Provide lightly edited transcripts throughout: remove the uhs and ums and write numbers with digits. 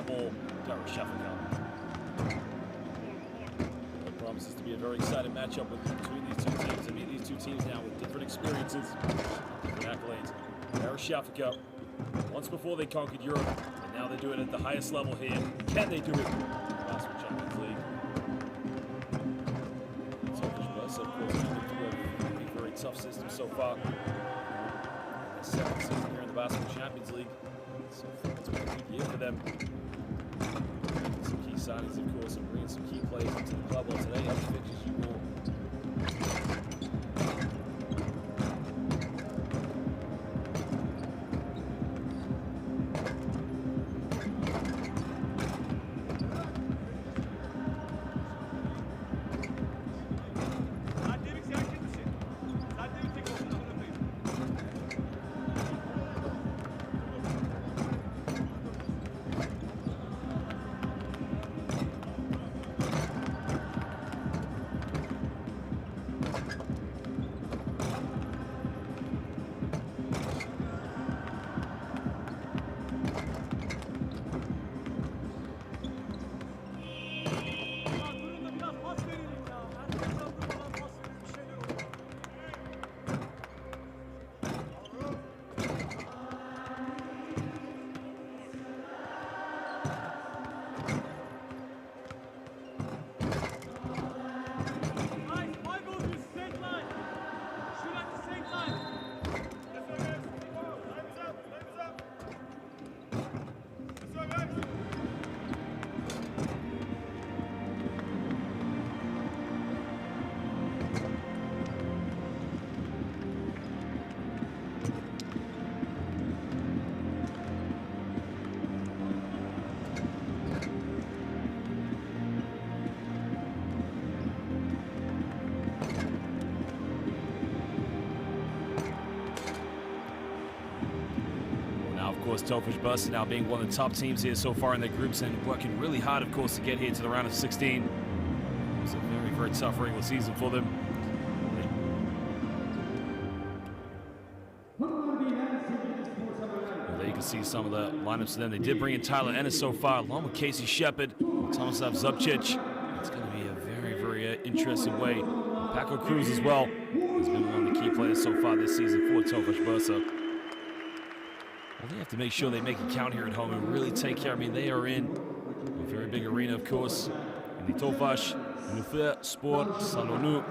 that ball, Darüssafaka. It promises to be a very exciting matchup between these two teams. I mean, these two teams now with different experiences, different accolades. Darüssafaka, once before they conquered Europe, and now they do it at the highest level here. Can they do it in the Basketball Champions League? Tofas Bursa, of course, has been through a very tough system so far. Their second season here in the Basketball Champions League. So it's been a good year for them. Some key signings, of course, and bringing some key players into the club. Well, today, as fixtures you will. Of course, Tofas Bursa now being one of the top teams here so far in their groups and working really hard, of course, to get here to the round of 16. It was a very, very tough regular season for them. Well, there you can see some of the lineups for them. They did bring in Tyler Ennis so far, along with Casey Shepard, Tomislav Zubcic. It's going to be a very, very interesting way. Paco Cruz as well has been one of the key players so far this season for Tofas Bursa. Well, they have to make sure they make it count here at home and really take care. I mean, they are in a very big arena, of course, in the Tofas Sport Salonu.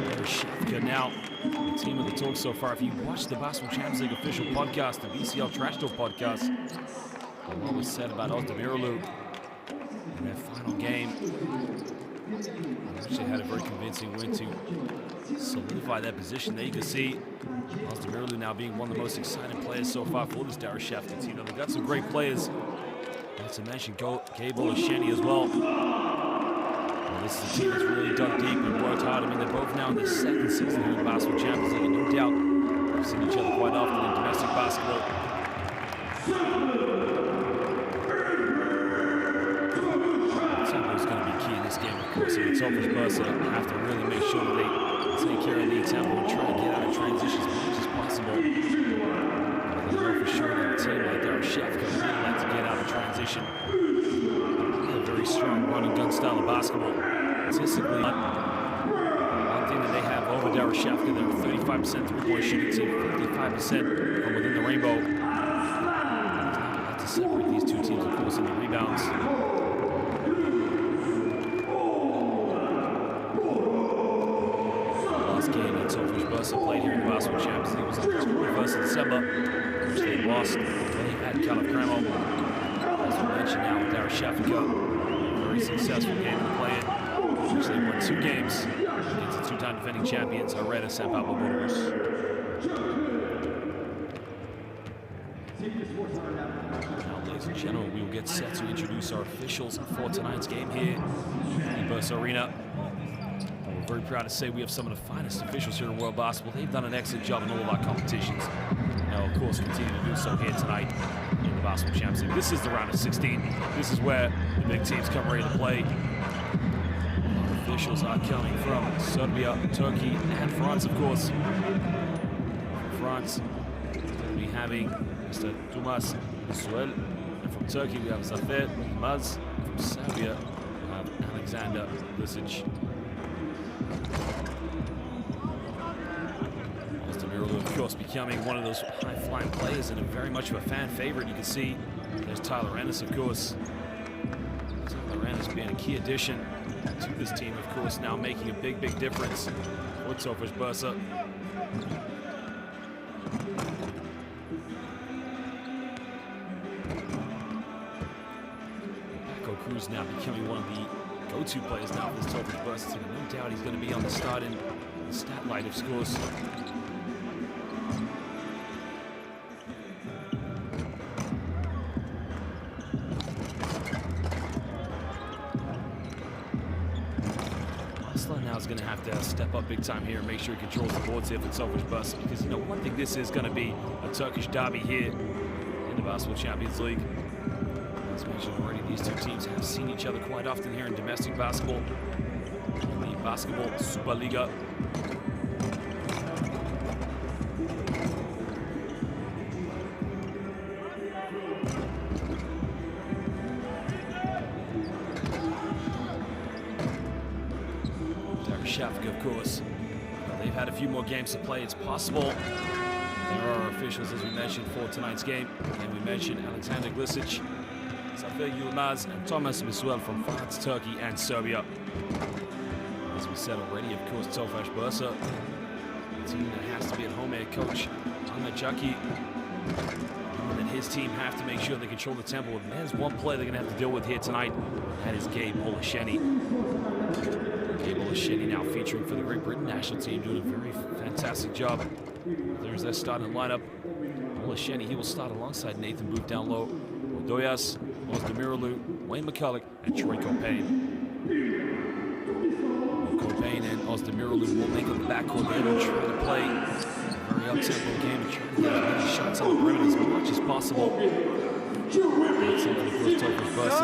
Darüssafaka now, the team of the talk so far. If you watch the Basketball Champions League official podcast, the BCL Trash Talk podcast, a lot was said about Ozdemiroğlu in their final game. They actually had a very convincing win to solidify that position. There you can see Ozdemiroğlu now being one of the most exciting players so far for this Darüssafaka team. They've got some great players. Not to mention Gabe Olasheni as well. Well, this is a team that's really dug deep and worked hard. I mean, they're both now in their second season here in the Basketball Champions League, and no doubt they've seen each other quite often in domestic basketball. Tempo's going to be key in this game, of course. And Tofas Bursa have to really make sure that they take care of the tempo and try to get out of transition as much as possible. But I know for sure that a team like Darüssafaka would really like to get out of transition. They have a very strong run and gun style of basketball. Statistically, one thing that they have over Darüssafaka, they're a 35% three-point shooting team, 55% from within the rainbow. There's not a lot to separate these two teams, of course, in the rebounds. Game that Tofas Bursa played here in the Basketball Champions League was on the 21st of December, which they lost. They had Caleb Cremo. As we mentioned now with Darüssafaka, a very successful game to play in, which they won 2 games against the 2-time defending champions, Herrera St. Pablo Burgos. Now, ladies and gentlemen, we will get set to introduce our officials for tonight's game here in the Bursa Arena. We're very proud to say we have some of the finest officials here in world basketball. They've done an excellent job in all of our competitions. And they'll, of course, continue to do so here tonight in the Basketball Champions League. This is the round of 16. This is where the big teams come ready to play. Our officials are coming from Serbia, Turkey, and France, of course. From France, we'll be having Mr. Tomas Suel. And from Turkey, we have Zafer Yılmaz. From Serbia, we have Alexander Lisic. Ozdemiroğlu, of course, becoming one of those high-flying players and very much of a fan favorite. You can see there's Tyler Ennis, of course. Tyler Ennis being a key addition to this team, of course, now making a big, big difference for Tofas Bursa. Cruz now becoming one of the go-to players now for this Tofas Bursa team. No doubt he's going to be on the starting stat line, of course. Now is going to have to step up big time here and make sure he controls the boards here for Tofas Bursa, because you know one thing, this is going to be a Turkish derby here in the Basketball Champions League. As mentioned already, these two teams have seen each other quite often here in domestic basketball, in the Basketball Superliga. Darüssafaka, of course, they've had a few more games to play. It's possible there are officials, as we mentioned, for tonight's game. And we mentioned Alexander Lisic, Zafer Yılmaz, and Thomas Misuel from France, Turkey, and Serbia. As we said already, of course, Tofas Bursa, the team that has to be at home, head coach Ahmet Çaki, and his team have to make sure they control the tempo. If there's one play they're going to have to deal with here tonight, that is Gabe Olasheni. Gabe Olasheni now featuring for the Great Britain national team, doing a very fantastic job. There's their starting lineup. Olasheni, he will start alongside Nathan Booth down low, Odoyas, Ozdemiroğlu, Wayne McCulloch, and Troy Copain. Copain and Ozdemiroğlu will make up the backcourt there and try to play a very up-tempo game and try to get as many shots on the perimeter as much as possible. That's something for the Tofas Bursa.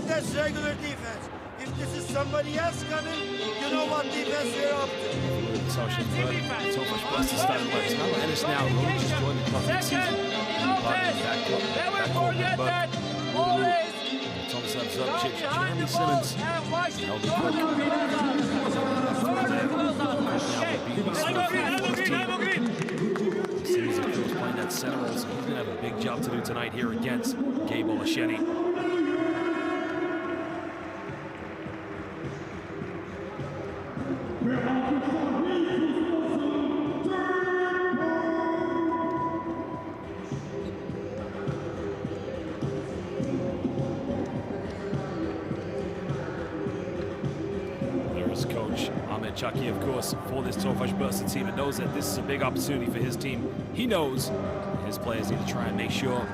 That's regular defense. If this is somebody else coming, you know what defense you're up to. Tofas Bursa starting by Tyler Ennis now. Really just joined the club this season. Thomas Abzorcic, Jeremy Simmons, Elvin Cook. Simmons, of course, playing that center role, so he's going to have a big job to do tonight here against Gabe Olasheni. Coach Ahmet Çaki, of course, for this Tofas Bursa team, and knows that this is a big opportunity for his team. He knows his players need to try and make sure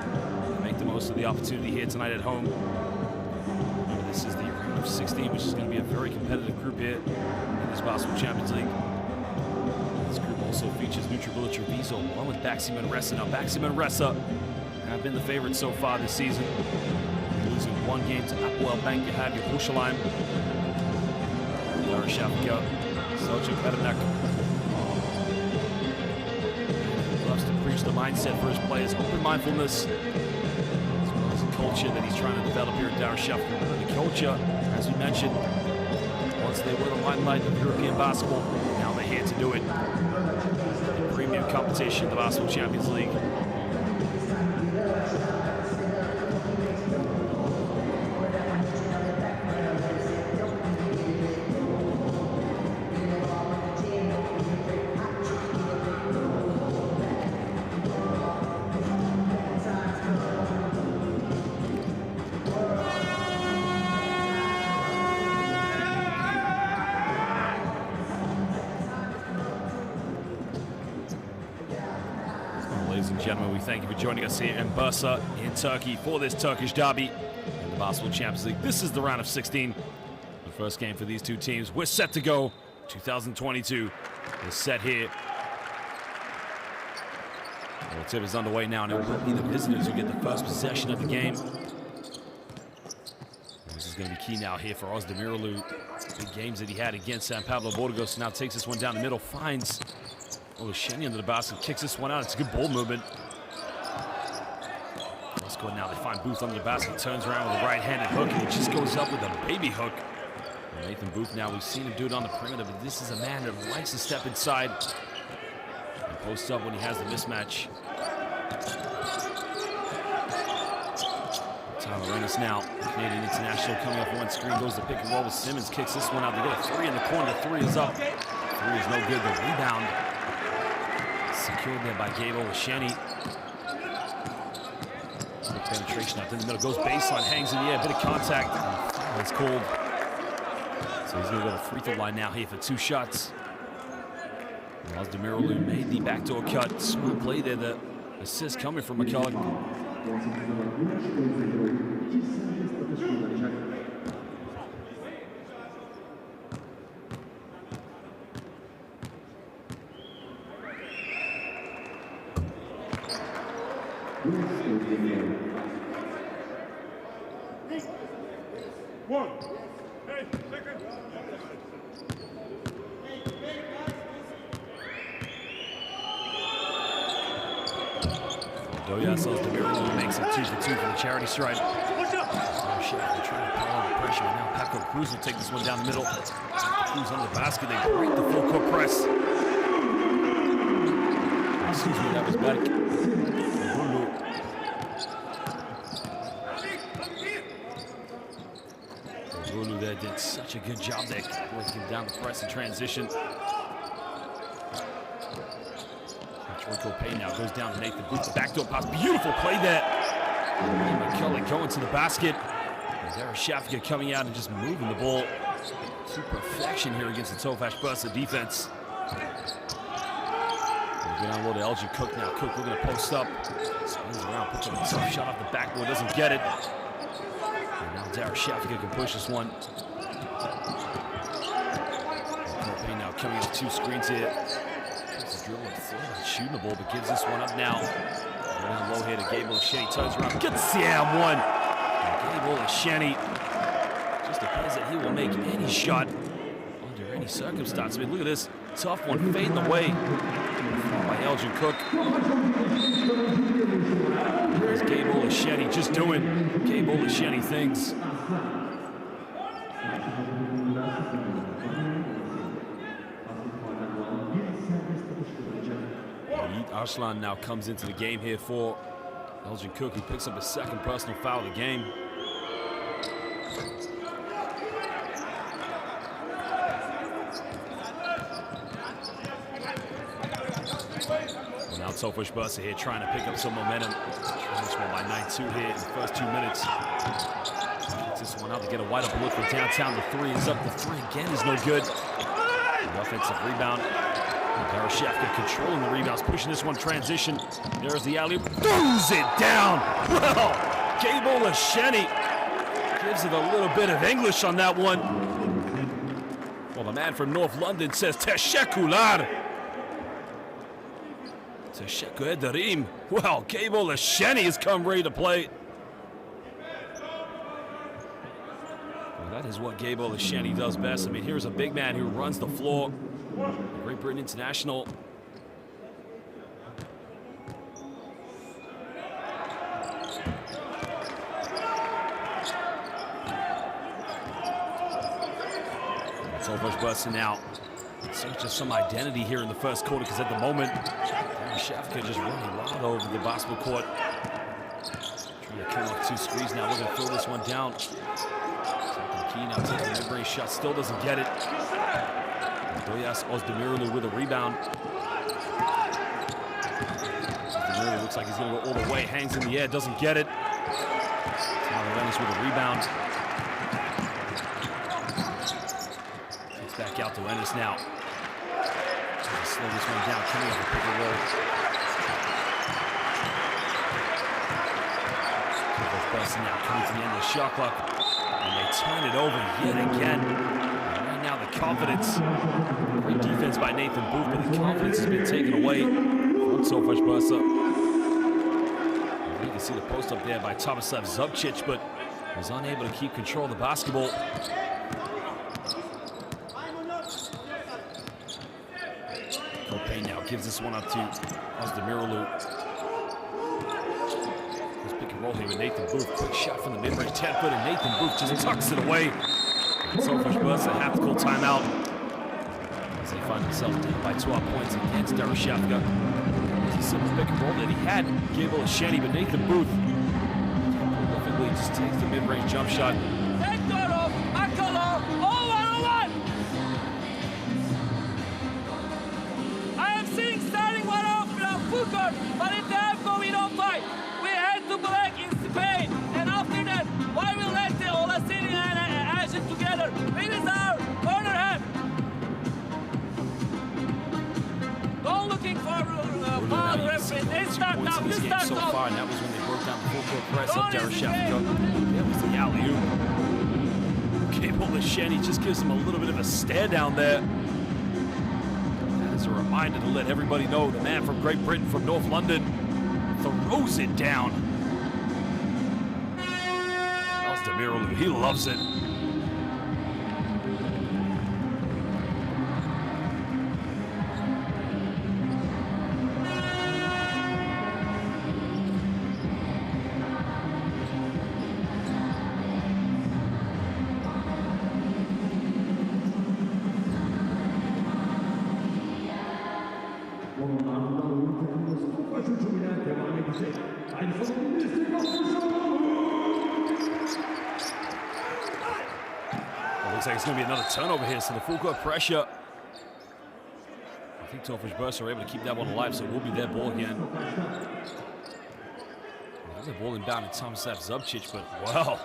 they make the most of the opportunity here tonight at home. Remember, this is the round of 16, which is going to be a very competitive group here in this Basketball Champions League. This group also features Nutribullet Treviso along with Baxi Manresa. Now, Baxi Manresa have been the favorites so far this season, losing one game to Apoel Bank Yerushalayim. Darüssafaka, Selçuk Bedinak loves to preach the mindset for his players, open mindfulness, as well as a culture that he's trying to develop here at Darüssafaka. The culture, as we mentioned, once they were the limelight of European basketball, now they're here to do it in premium competition, the Basketball Champions League. Ladies and gentlemen, we thank you for joining us here in Bursa, in Turkey, for this Turkish derby in the Basketball Champions League. This is the round of 16. The first game for these two teams. We're set to go. 2022 is set here. The tip is underway now, and it will be the visitors who get the first possession of the game. This is going to be key now here for Ozdemiroğlu. Big games that he had against San Pablo Burgos. Now takes this one down the middle, finds Olasheni under the basket, kicks this one out. It's a good ball movement. Let's go now. They find Booth under the basket, turns around with a right-handed hook, and he just goes up with a baby hook. And Nathan Booth now, we've seen him do it on the perimeter, but this is a man that likes to step inside and post up when he has the mismatch. Tyler Ennis now, Canadian international, coming off one screen, goes to pick and roll with Simmons, kicks this one out. They get a three in the corner. The three is up. Three is no good. The rebound secured there by Gabe Olasheni. Quick penetration out in the middle, goes baseline, hangs in the air, bit of contact. It's cold. So he's going to go to the free throw line now here for 2 shots. Demirolu made the backdoor cut. Smart play there. The assist coming from McCulloch. Demirolu makes it 2 for 2 for the charity stripe. They're trying to pile on the pressure. Now Paco Cruz will take this one down the middle. Cruz under the basket. They break the full court press. Excuse me, that was Beck. Lulu there did such a good job there, breaking down the press and transition. Rico Payne now goes down to Nathan Booth, the backdoor pass, beautiful play there. And McCulloch going to the basket. Darüssafaka coming out and just moving the ball to perfection here against the Tofas Bursa defense. We're going to unload Elgin Cook now. Cook looking to post up. Spins around, puts up a tough shot off the backboard, doesn't get it. And now Darüssafaka can push this one. Rico Payne now coming off 2 screens here. Dribbling forward, shooting the ball, but gives this one up now. Down low here to Gabe Olasheni, turns around, gets the and one. And Gabe Olasheni just appears that he will make any shot under any circumstance. I mean, look at this tough one fading away by Elgin Cook. Here's Gabe Olasheni just doing Gabe Olasheni things. Arslan now comes into the game here for Elgin Cook, who picks up his 2nd personal foul of the game. Well, now Tofas Bursa here trying to pick up some momentum. Trying this one by 9-2 here in the first 2 minutes. Gets this one out to get a wide-open look from downtown. The 3 is up. The 3 again is no good. The offensive rebound. Darüssafaka controlling the rebounds, pushing this one transition. There's the alley-oop, throws it down. Well, Gabe Olasheni gives it a little bit of English on that one. Well, the man from North London says, Teşekkürler. Teşekkür ederim. Well, Gabe Olasheni has come ready to play. Well, that is what Gabe Olasheni does best. I mean, here's a big man who runs the floor. Great Britain international. Tofas Bursa now searches some identity here in the first quarter, because at the moment, Darüssafaka just running wild over the basketball court. Trying to come off 2 screens now, looking to throw this one down. Key now taking the mid-range shot, still doesn't get it. Demirolu with a rebound. Demirolu looks like he's going to go all the way, hangs in the air, doesn't get it. Tyler Ennis with a rebound. Takes back out to Ennis now. Slow this one down, coming up the pick and roll. Tofas Bursa now coming to the end of the shot clock, and they turn it over yet again. Now the confidence, great defense by Nathan Booth, but the confidence has been taken away from Tofas Bursa. You can see the post up there by Tomislav Zubcic, but was unable to keep control of the basketball. Copain now gives this one up to Ozdemiralu. Let's pick and roll here with Nathan Booth. Quick shot from the mid-range 10-foot, and Nathan Booth just tucks it away. Tofas Bursa have to call timeout as they find themselves down by 12 points against Darüssafaka. It's a simple pick and roll that he had Gameday, but Nathan Booth prolifically just takes the mid-range jump shot. But if they have go, we don't fight. We head to black in Spain, and after that, why we let the Olasini and Asian together? It is our corner hand. Don't looking for foul referee. They start now. You start so now. far, and that was when they broke down the full court press of Darüssafaka. That was the alley-oop. Gameday just gives him a little bit of a stare down there. A reminder to let everybody know the man from Great Britain, from North London, throws it down. Ozdemiralu, he loves it. Looks like it's going to be another turnover here, so the full court pressure. I think Tofas Bursa are able to keep that one alive, so it will be their ball again. There's a ball inbound to Tomislav Zubcic, but wow.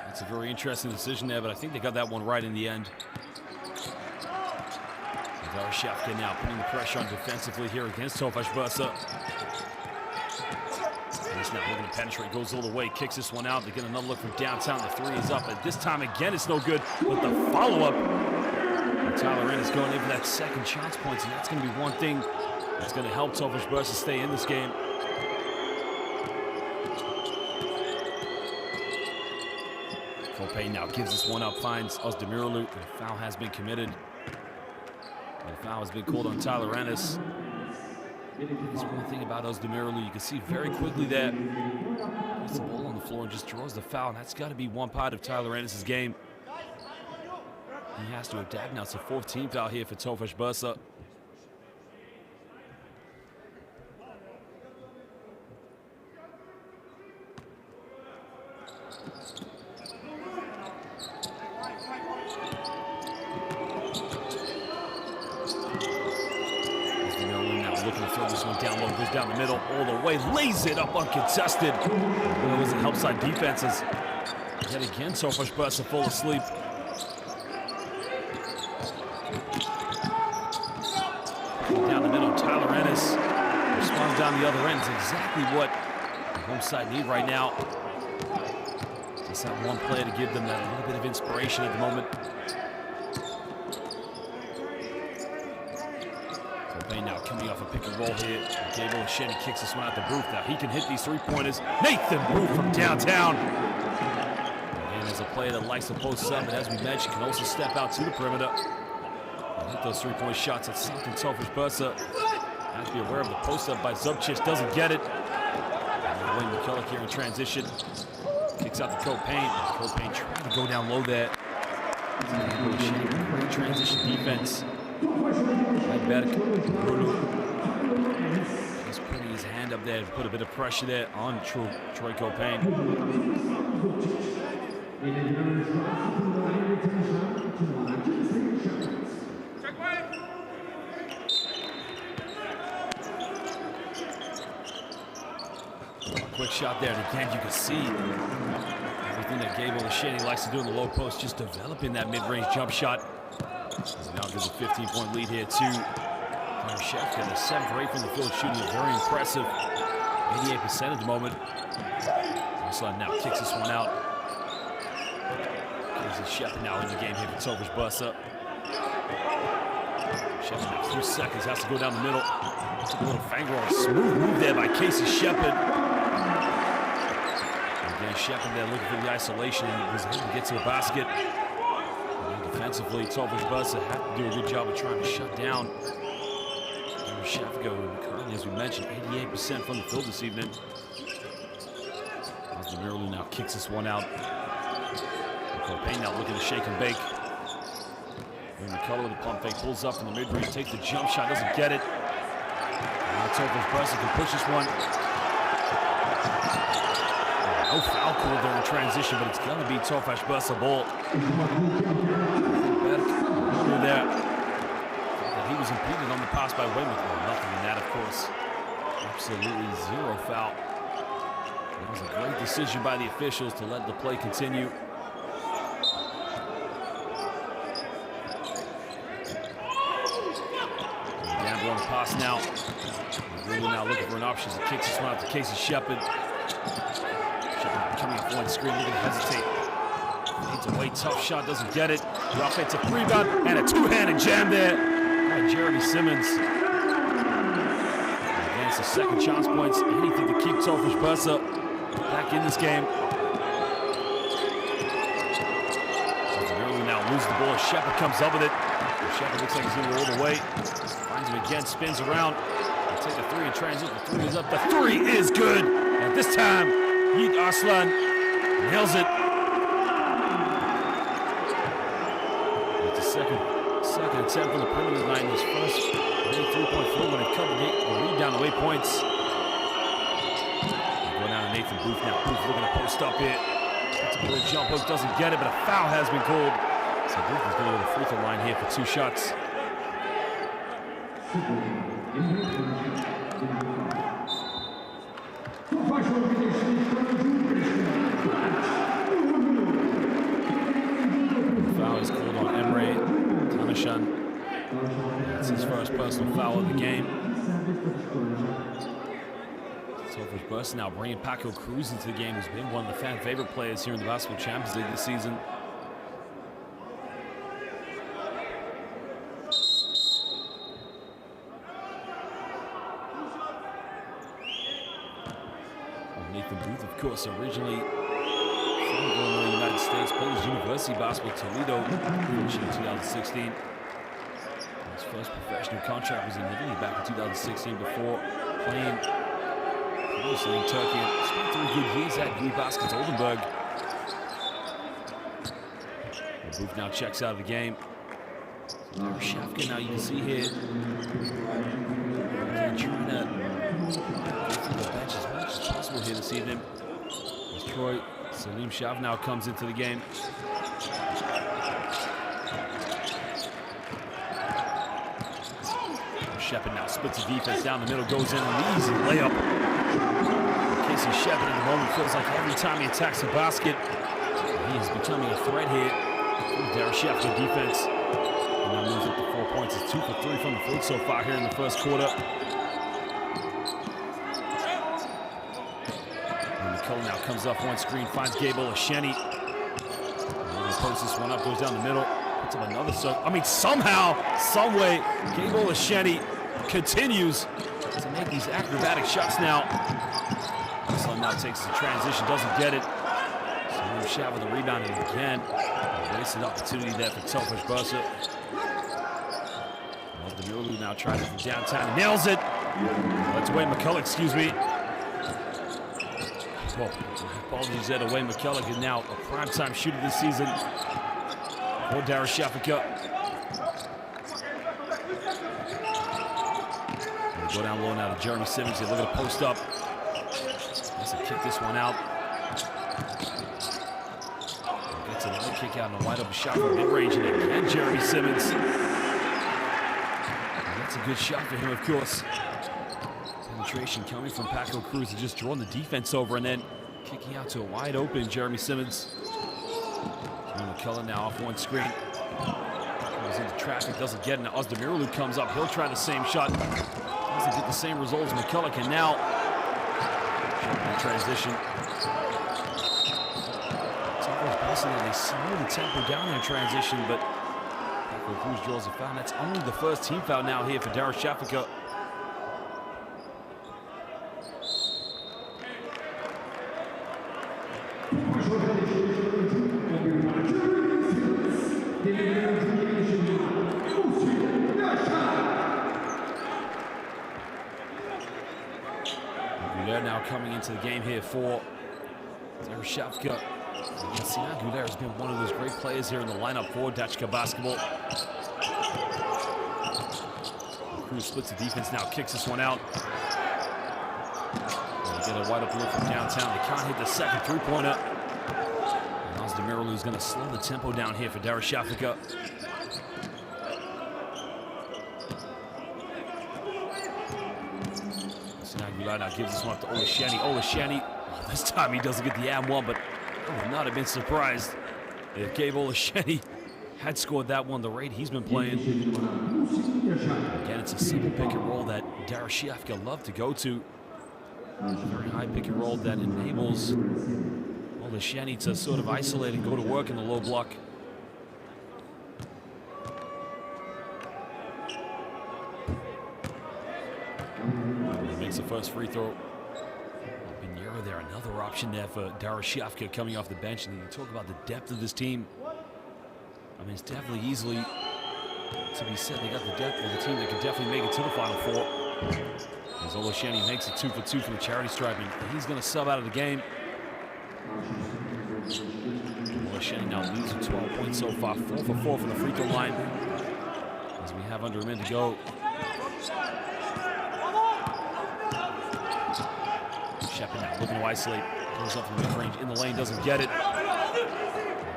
That's a very interesting decision there, but I think they got that one right in the end. Darüssafaka now putting the pressure on defensively here against Tofas Bursa. He's now looking to penetrate, goes all the way, kicks this one out. They get another look from downtown. The three is up, and this time again it's no good. But the follow-up, Tyler Ennis going in for that second chance points, and that's going to be one thing that's going to help Tofas Bursa stay in this game. Copain now gives this one up, finds Ozdemiralu, and a foul has been committed. The foul has been called on Tyler Ennis. There's one thing about Ozdemiralu, you can see very quickly that he puts the ball on the floor and just draws the foul, and that's got to be one part of Tyler Ennis' game. He has to adapt now. It's a 4th team foul here for Tofas Bursa. Looking to throw this one down low, goes down the middle, all the way, lays it up uncontested. It was a help side defense as yet again Tofas Bursa full asleep. Down the middle, Tyler Ennis responds down the other end. It's exactly what the home side need right now. Just that one player to give them that little bit of inspiration at the moment. Now coming off a pick and roll here. Gameday kicks this one out to Booth. Now he can hit these three-pointers. Nathan Booth from downtown. And as a player that likes to post up, and as we mentioned, can also step out to the perimeter and hit those three-point shots. That's something Tofas Bursa has to be aware of. The post-up by Zubcic doesn't get it. And Wayne McCulloch here in transition. Kicks out to Copain. Copain trying to go down low there. Great transition defense. He's putting his hand up there to put a bit of pressure there on Troy Copain. Quick shot there, and again you can see everything that Gameday likes to do in the low post, just developing that mid-range jump shot. Now gives a 15-point lead here to Darüssafaka. The 7 for 8 from the field shooting is very impressive. 88% at the moment. Ruslan now kicks this one out. There's Shepard now in the game here for Tofas Bursa. Shepard now 2 seconds, has to go down the middle. Took a little finger roll. Smooth move there by Casey Shepard. Again, Shepard there looking for the isolation and was able to get to the basket. defensively. Tofas Bursa had to do a good job of trying to shut down Darüssafaka, who currently, as we mentioned, 88% from the field this evening. Darüssafaka now kicks this one out. Payne now looking to shake and bake. McCullough with the pump fake, pulls up from the mid-range, takes the jump shot, doesn't get it. Now Tofas Bursa can push this one. No foul call during transition, but it's going to be Tofas Bursa ball. There. He was impeded on the pass by Weymouth. Nothing in that, of course. Absolutely zero foul. It was a great decision by the officials to let the play continue. Gamble on the pass now. Really now looking for an option. He kicks this one out to Casey Shepard. Shepard coming off one screen, looking to hesitate. Needs a way tough shot, doesn't get it. The offensive rebound and a two-handed jam there by Jeremy Simmons. Against the second chance points, anything to keep Tofas Bursa back in this game. Early now loses the ball. Shepard comes up with it. Shepard looks like he's going to go all the way. Finds him again, spins around. He'll take the three in transit. The three is up. The three is good. And this time, Yiğit Arslan nails it. Second attempt from the perimeter line. His first three-point field when he covered the lead down the way points. Going down to Nathan Booth now. Booth looking to post up here. That's a good jump hook, doesn't get it, but a foul has been called. So Booth is going to go to the free throw line here for 2 shots. Foul is called on Emre Tanışan. That's his first personal foul of the game. Tofas Bursa now bringing Paco Cruz into the game, who's been one of the fan favorite players here in the Basketball Champions League this season. Nathan Booth, of course, originally from Illinois, United States, played his university basketball Toledo in 2016. His first professional contract was in Italy back in 2016 before playing previously in Turkey and spent 3 good years at FIBA Basketball Oldenburg. Booth now checks out of the game. Darüssafaka now you can see here trying to get through the bench as much as possible here this evening. As Troy Salim Shav now comes into the game. Shepard now splits the defense down the middle, goes in an easy layup. Casey Shepard in the moment feels like every time he attacks the basket, he is becoming a threat here. Darüssafaka defense. And now moves up to 4 points. It's 2 for 3 from the field so far here in the first quarter. McCullough now comes off one screen, finds Gabe Olasheni. Posts this one up, goes down the middle. Puts up another somehow, some way, Gabe Olasheni continues to make these acrobatic shots now. Arslan now takes the transition, doesn't get it. Salim Shav with the rebound, and again, a wasted opportunity there for Tofas Bursa. Demurlu now tries it from downtown, nails it. That's Wayne McCullough, excuse me. Well, apologies there to Wayne McCullough, who's now a primetime shooter this season for Darüssafaka. Go down low now to Jeremy Simmons. They're looking to post up. Has to kick this one out. Gets another kick out and a wide open shot from mid-range, and again Jeremy Simmons. And that's a good shot for him, of course. Penetration coming from Paco Cruz, and just drawing the defense over and then kicking out to a wide open Jeremy Simmons. McCullough now off one screen. Goes into traffic, doesn't get it. Now Özdemiroğlu comes up. He'll try the same shot. Doesn't get the same result as McCullough can now. Transition. Tofas Bursa, they slow the tempo down in transition, but Paco Cruz draws a foul. That's only the first team foul now here for Darüssafaka. coming into the game here for Darüssafaka. Sinan Güler has been one of those great players here in the lineup for Dachka basketball. Cruz splits the defense now, kicks this one out. They get a wide open look from downtown. They can't hit the second three-pointer. Ozdemiroğlu is going to slow the tempo down here for Darüssafaka. Sinan Güler now gives this one up to Olasheni. Olasheni, this time he doesn't get the and one, but I would not have been surprised if Gabe Olasheni had scored that one the rate he's been playing. Again, it's a simple pick and roll that Darüssafaka love to go to. A very high pick and roll that enables Olasheni to sort of isolate and go to work in the low block. He makes the first free throw. Pinheiro there, another option there for Darüssafaka coming off the bench. And you talk about the depth of this team. I mean, it's definitely easily to be said they got the depth of the team that can definitely make it to the Final Four. As Olasheni makes it 2 for 2 for the charity stripe, and he's going to sub out of the game. Olasheni now leads with 12 points so far, 4 for 4 from the free throw line. As we have under a minute to go. Shepard now looking to isolate, goes up from mid-range in the lane, doesn't get it.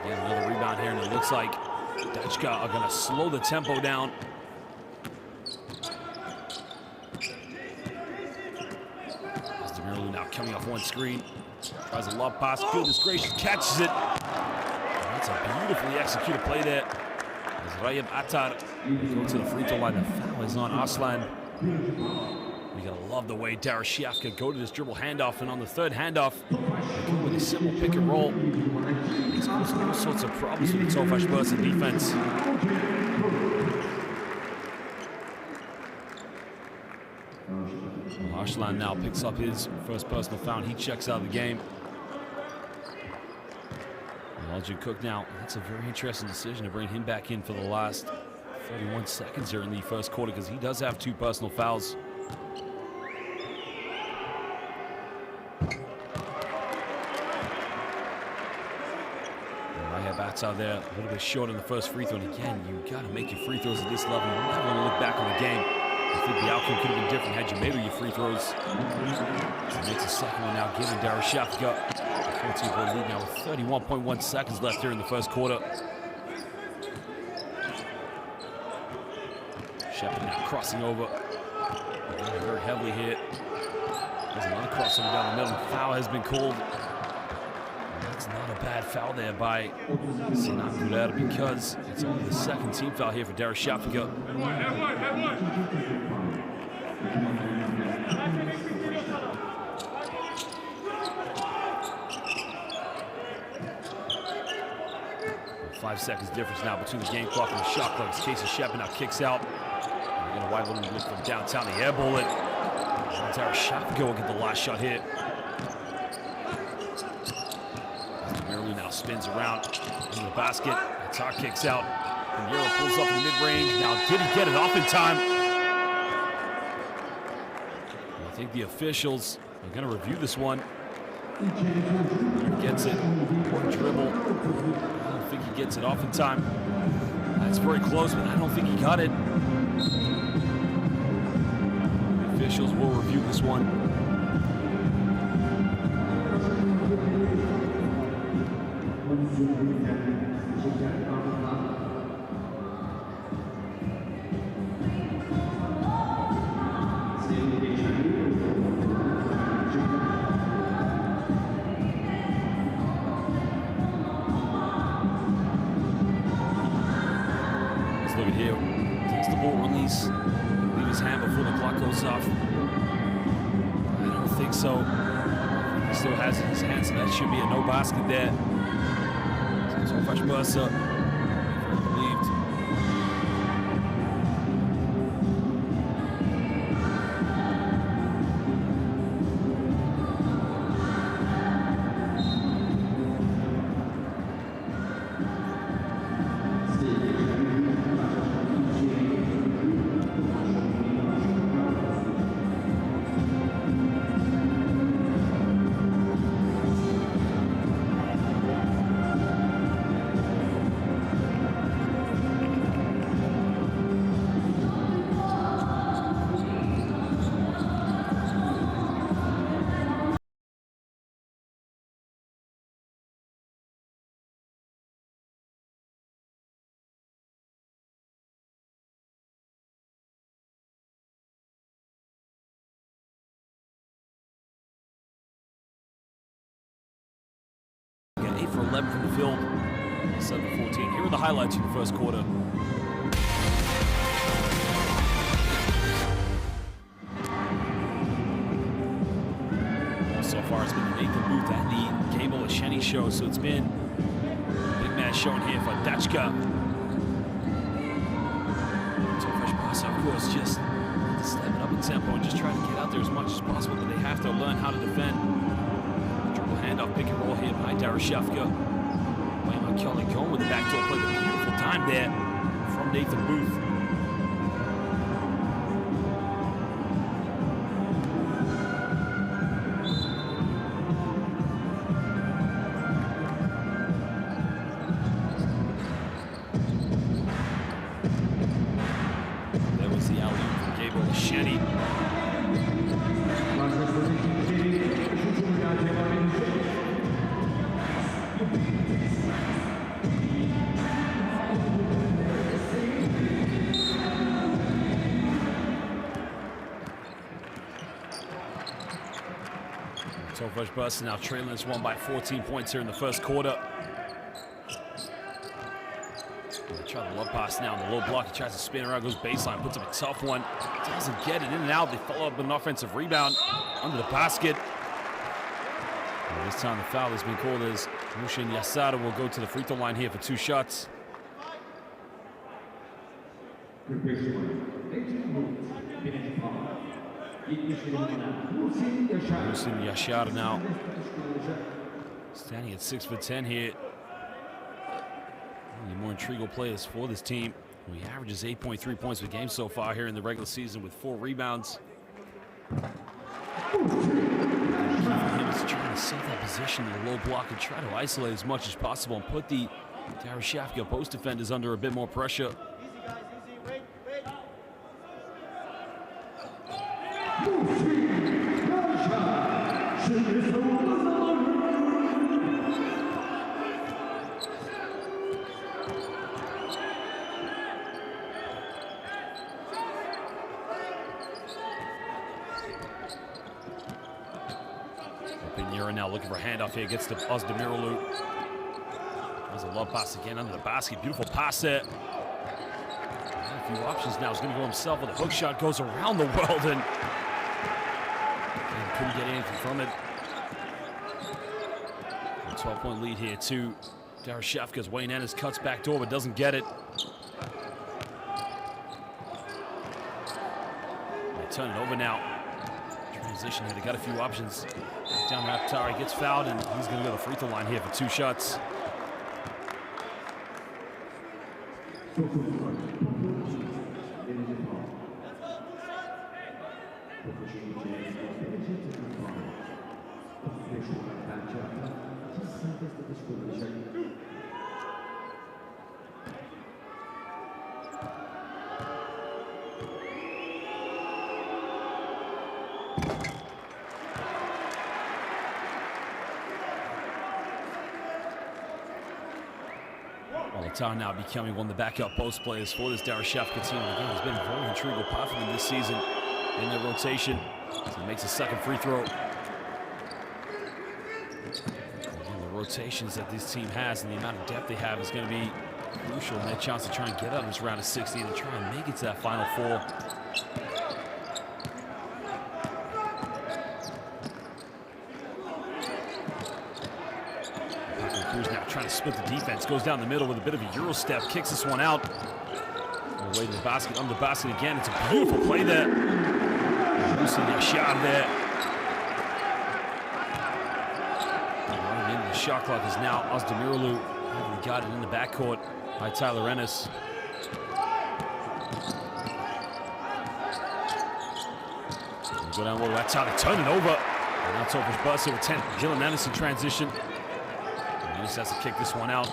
Again, another rebound here, and it looks like Dachka are going to slow the tempo down. Ozdemiroğlu now coming off one screen. Tries a lob pass, goodness gracious, catches it. And that's a beautifully executed play there. As Rayeb Attar goes to the free throw line, the foul is on Aslan. We gotta love the way Darüssafaka go to this dribble handoff, and on the third handoff, they go with a simple pick and roll. It's causing all sorts of problems for the Tofas Bursa defense. Well, Arslan now picks up his first personal foul. He checks out of the game. Elgin Cook now, that's a very interesting decision to bring him back in for the last 31 seconds here in the first quarter, because he does have 2 personal fouls. Bats out there a little bit short on the first free throw, and again, you got to make your free throws at this level. You're never going to look back on the game. I think the outcome could have been different had you made all your free throws. He makes the second one now, giving Darüssafaka a 14-point lead now with 31.1 seconds left here in the first quarter. Shepard now crossing over. Very heavily here. There's another crossover down the middle. Foul has been called. That's not a bad foul there by Sinan Güler, because it's only the second team foul here for Darüssafaka. Five seconds difference now between the game clock and the shot clock. Casey Shepard now kicks out. We're going to wide open look from downtown. The air bullet. Darüssafaka will get the last shot hit. Now spins around in the basket. Attar kicks out. Pinheiro pulls up in the mid-range. Now, did he get it off in time? I think the officials are going to review this one. He gets it. One dribble. I don't think he gets it off in time. That's very close, but I don't think he got it. The officials will review this one. Let's look at here. Takes the ball release. Leave his hand before the clock goes off. I don't think so. He still has it in his hand, so that should be a no basket there. Tofas Bursa, relieved. 7-14. Here are the highlights from the first quarter. So far, it's been the Nathan Booth and the Gameday show, so it's been a big man showing here for Dachka. Tofas Bursa, of course, just stepping up in tempo and just trying to get out there as much as possible, but they have to learn how to defend. Dribble handoff, pick and roll here by Darüssafaka. Wayne Kelly going with the backdoor play. A beautiful time there from Nathan Booth. Tofas Bursa now trailing this one by 14 points here in the first quarter. They try the lob pass now on the low block. He tries to spin around, goes baseline, puts up a tough one. Doesn't get it in and out. They follow up with an offensive rebound under the basket. And this time the foul has been called as Mushin Yasada will go to the free throw line here for 2 shots. Mushin Yasada now standing at 6'10" here. One of the more integral players for this team. He averages 8.3 points per game so far here in the regular season with 4 rebounds. Key for him is trying to set that position in the low block and try to isolate as much as possible and put the Darüssafaka post defenders under a bit more pressure. Pinheiro now looking for a handoff here, gets to Özdemiroğlu. There's a love pass again under the basket. Beautiful pass there. A few options now. He's going to go himself with a hook shot. Goes around the world and couldn't get anything from it. A 12-point lead here to Darüssafaka's Wayne Ennis cuts back door but doesn't get it. They turn it over now. Transition here. They got a few options. Down Raptari gets fouled and he's going to go to the free throw line here for 2 shots. Time now becoming one of the backup post players for this Darüssafaka team. Again, has been a very integral part for them this season in their rotation. So he makes a second free throw. Again, the rotations that this team has and the amount of depth they have is going to be crucial in their chance to try and get out of this round of 16 and try and make it to that Final Four. Now trying to split the defense, goes down the middle with a bit of a Euro step, kicks this one out. Away to the basket, under the basket again. It's a beautiful play there. Losing the shot there. Running into the shot clock is now Özdemiroğlu. Having got it in the backcourt by Tyler Ennis. Go down low, that's how they turn it over. And now Tofas Bursa with 10. Dylan Ennis in transition. Ennis has to kick this one out.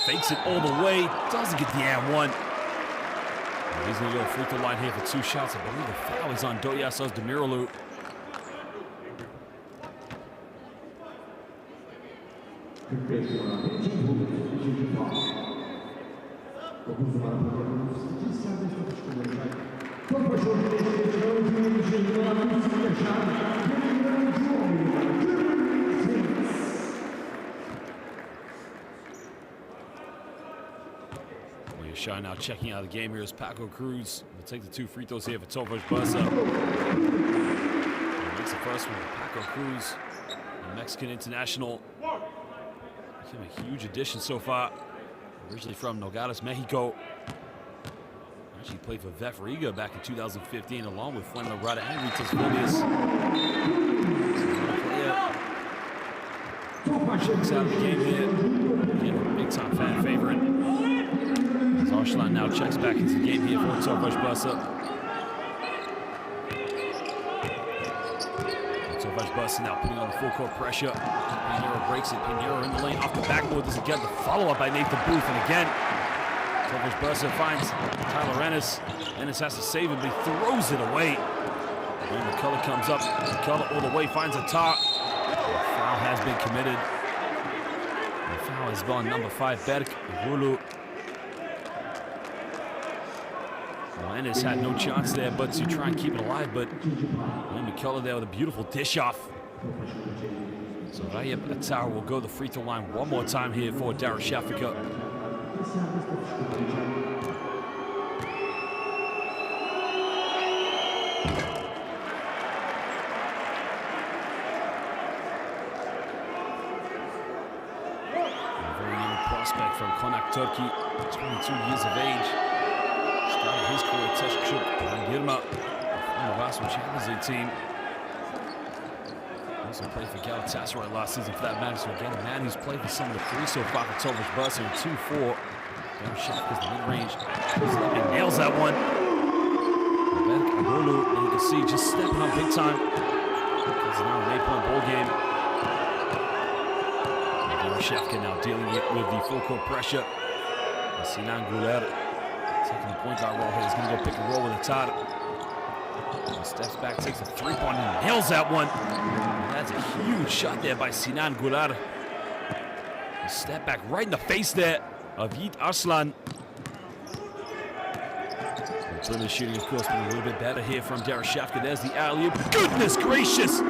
Fakes it all the way. Doesn't get the and one. And he's going to go free throw line here for 2 shots. I believe the foul is on Doyas Özdemiroğlu. Shot now checking out of the game here is Paco Cruz. Will take the 2 free throws here for Tofas Bursa. Makes the first one with Paco Cruz, the Mexican international. Became a huge addition so far. Originally from Nogales, Mexico. Actually played for Vef Riga back in 2015 along with Fuenlabrada and Ritas Filias. Checks out of the game here. Again, a big time fan favorite. Arslan now checks back into the game here for Tofas Bursa. Tofas Bursa now putting on the full court pressure. Pinheiro breaks it. Pinheiro in the lane off the backboard. Doesn't get the follow-up by Nathan Booth. And again, Tofas Bursa finds Tyler Ennis. Ennis has to save it, but he throws it away. And McCullough comes up. McCullough all the way, finds a top. Foul has been committed. The foul is on number 5, Berk Rulu. Ennis had no chance there, but to try and keep it alive. But McCullough there with a beautiful dish off. So Rayeb Attar will go the free throw line one more time here for Darüssafaka. A very young prospect from Konak, Turkey, 22 years of age. Started his career at Teşkuk and Girma from the Basketball Champions League team. Also played for Galatasaray last season for that matter. So again, a man who's played for some of the 3 so far for Tofas Bursa and 2-4. Darüssafaka's the mid-range. He nails that one. Berk Rulu, and you can see just stepping up big time. It's now an 8-point ball game. Darüssafaka now dealing with the full court pressure. Sinan Guler taking the point guard role here. He's going to go pick and roll with Attar. Steps back, takes a 3-pointer, and nails that one. And that's a huge shot there by Sinan Guler. Step back right in the face there of Yiğit Arslan. Perimeter shooting, of course, been a little bit better here from Darüssafaka. There's the alley-oop. Goodness gracious!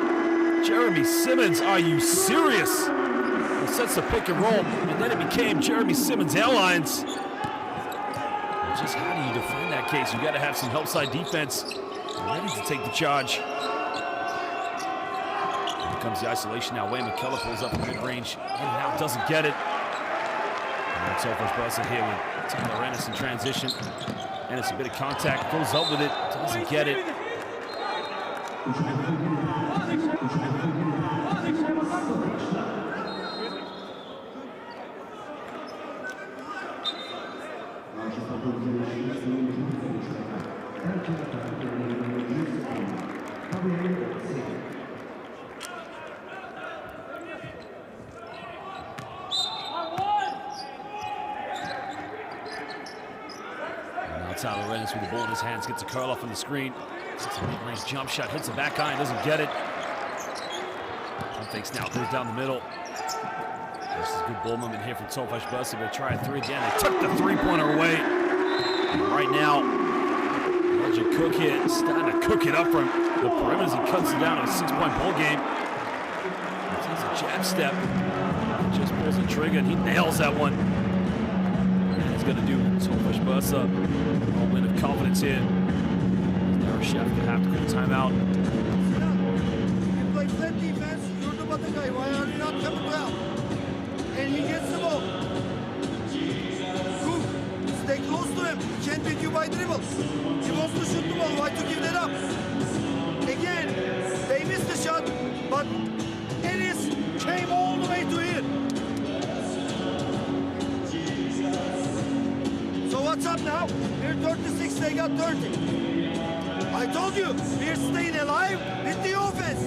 Jeremy Simmons, are you serious? He sets the pick and roll, and then it became Jeremy Simmons Airlines. Just how do you defend that case? You got to have some help side defense ready to take the charge. Here comes the isolation now. Wayne McCullough pulls up in mid-range. In and out, doesn't get it. And Tofas Bursa here with Tyler Ennis in transition. Ennis a bit of contact, goes up with it, doesn't get it. Tyler Ennis with the ball in his hands, gets a curl off on the screen. It's a mid-range jump shot, hits the back iron, doesn't get it. Pump fakes now, goes down the middle. This is a good ball movement here from Tofas Bursa. They'll try a 3 again. They took the 3-pointer away. And right now, Roger Cook here starting to cook it up from the perimeter as he cuts it down to a 6-point ball game. He takes a jab step, just pulls the trigger, and he nails that one. He's going to do Tofas Bursa a win of confidence here. Darüssafaka have to put a timeout. You play flat defense, you're the bottom guy. Why are you not coming well? And he gets the ball. Cook, stay close to him. He can't beat you by dribbles. He wants to shoot the ball. Why to give that up? Again, they missed the shot, but Ennis came all the way to here. So what's up now? We're 36, they got 30. I told you, we're staying alive with the offense.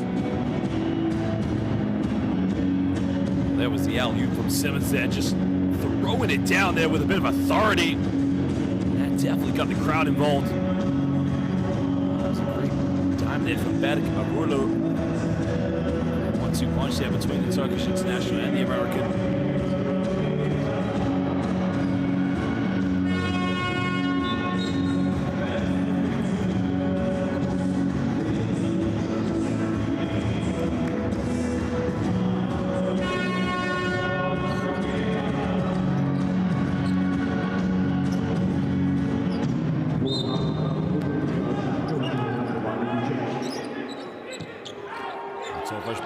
There was the alley-oop from Simmons there, just throwing it down there with a bit of authority. That definitely got the crowd involved. That was a great time there from Berk Rulu. 1-2 punch there between the Turkish international and the American.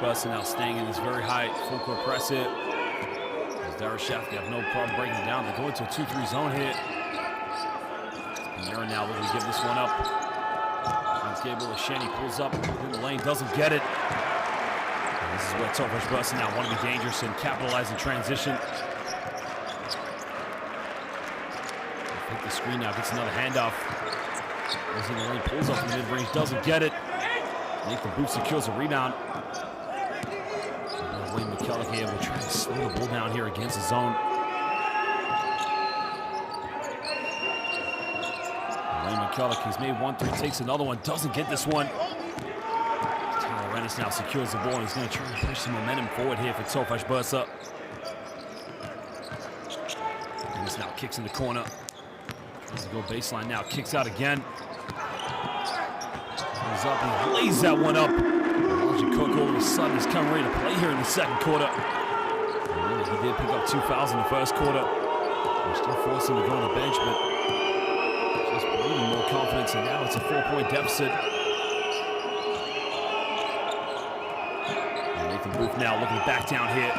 Bursa now staying in this very high full court press here. As Darüssafaka have no problem breaking it down. They're going to a 2-3 zone here. Pinheiro now looking to give this one up. Gameday pulls up in the lane, doesn't get it. And this is where Tofas Bursa now want to be dangerous and capitalize in transition. Pick the screen now, gets another handoff. Goes in the lane, pulls up from mid-range, doesn't get it. Nathan Booth secures a rebound. Wayne McKellick able to try and slow the ball down here against the zone. Wayne McKellick, he's made 1-3, takes another one, doesn't get this one. Tyler Ennis now secures the ball, and he's going to try and push some momentum forward here for Tofas Bursa. Ennis now kicks in the corner. Tries to go baseline now, kicks out again. Comes up and lays that one up. Cook all of a sudden is coming ready to play here in the second quarter. And he did pick up 2 fouls in the first quarter. We're still forcing him to go on the bench, but just bringing more confidence, and now it's a 4-point deficit. And Nathan Booth now looking to back down here.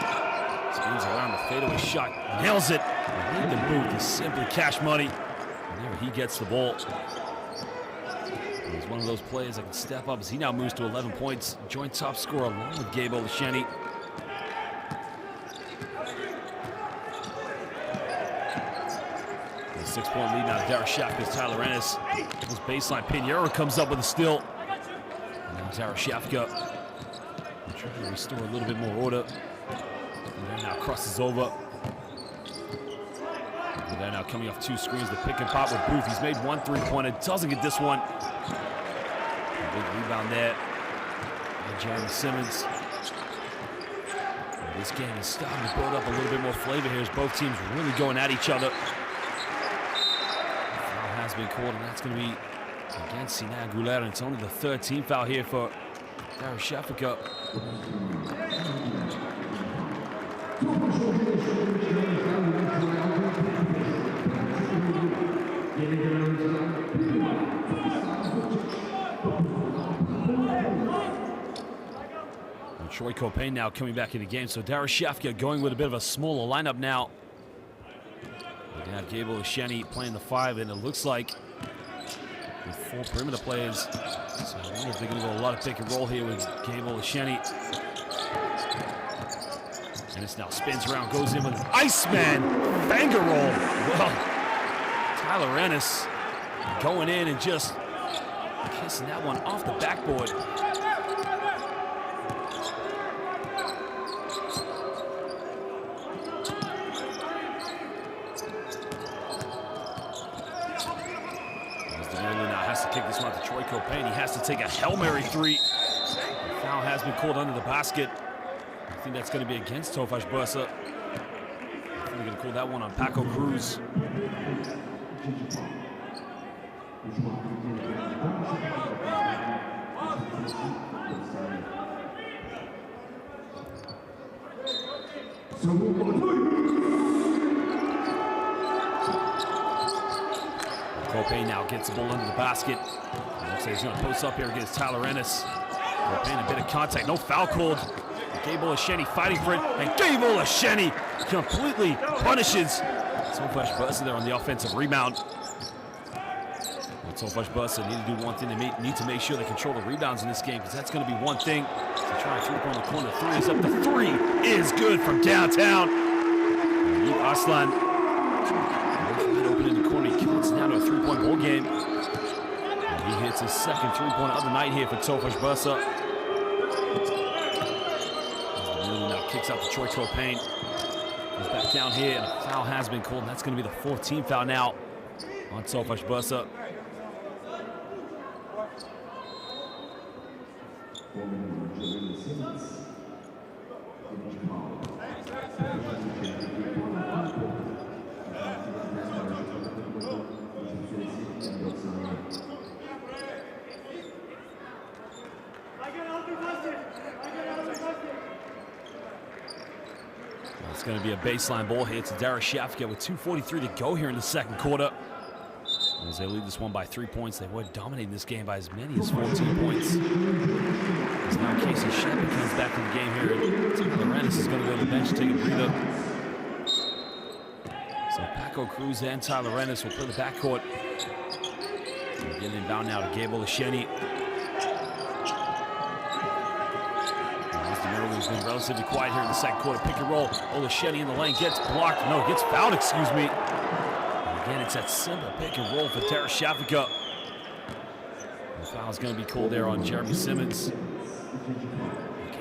Spins around the fadeaway shot, nails it. And Nathan Booth is simply cash money. And there he gets the ball. He's one of those players that can step up as he now moves to 11 points. Joint top scorer along with Gameday. A 6-point lead now. Darüssafaka's Tyler Ennis. This baseline, Pinheiro comes up with a steal. And now Darüssafaka trying to restore a little bit more order. And then now crosses over. And they're now coming off 2 screens. The pick and pop with Booth. He's made 1 3-pointer. Doesn't get this one. Big rebound there by Jeremy Simmons. And this game is starting to build up a little bit more flavor here as both teams really going at each other. Foul has been called, and that's going to be against Sinan Goulet, and it's only the 3rd team foul here for Darüssafaka. Troy Copain now coming back in the game, so Darüssafaka going with a bit of a smaller lineup now. We're going to have Gameday playing the 5, and it looks like with 4 perimeter players. So I wonder if they're going to go a lot of pick and roll here with Gameday. And this now spins around, goes in with an Iceman banger roll. Well, Tyler Ennis going in and just kissing that one off the backboard. Kick this one out to Troy Copain. He has to take a Hail Mary 3. The foul has been called under the basket. I think that's going to be against Tofas Bursa. I think we're going to call that one on Paco Cruz. Copain now gets the ball under the basket. Looks like he's going to post up here against Tyler Ennis. Copain a bit of contact, no foul called. Gameday fighting for it, and Gameday completely punishes Tofas Bursa there on the offensive rebound. Well, Tofas Bursa need to do one thing. They need to make sure they control the rebounds in this game, because that's going to be one thing. To try and flip on the corner. 3 is up. The 3 is good from downtown. Aslan open in the corner. He counts down to a 3-point ball game. And he hits his second 3-pointer of the night here for Tofas Bursa. Now kicks out to Troy Copain. Goes back down here, and a foul has been called, and that's going to be the 4th team foul now on Tofas Bursa. It's going to be a baseline ball here to Darüssafaka with 2:43 to go here in the second quarter. As they lead this one by 3 points, they were dominating this game by as many as 14 points. As now Casey Shepard comes back to the game here. Lorenz is going to go to the bench, take a breather. So Paco Cruz and Tyler Rennis will play the backcourt. Getting inbound now to Gabe Olasheni. Has been relatively quiet here in the second quarter. Pick and roll. Olasheni in the lane gets blocked. No, gets fouled, excuse me. And again, it's that simple pick and roll for Darüssafaka. The foul's going to be called there on Jeremy Simmons.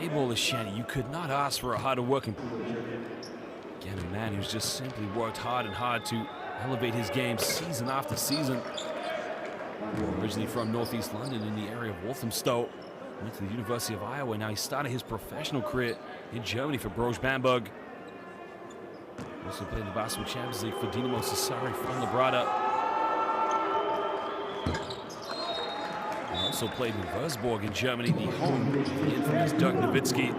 Gabe Olasheni, you could not ask for a harder working. Again, a man who's just simply worked hard and hard to elevate his game season after season. Originally from Northeast London in the area of Walthamstow. Went to the University of Iowa. Now he started his professional career in Germany for Broge Bamberg. Also played in the Basketball Champions League for Dinamo Sassari from Labrada. And also played in Würzburg in Germany, the home of the infamous Dirk Nowitzki.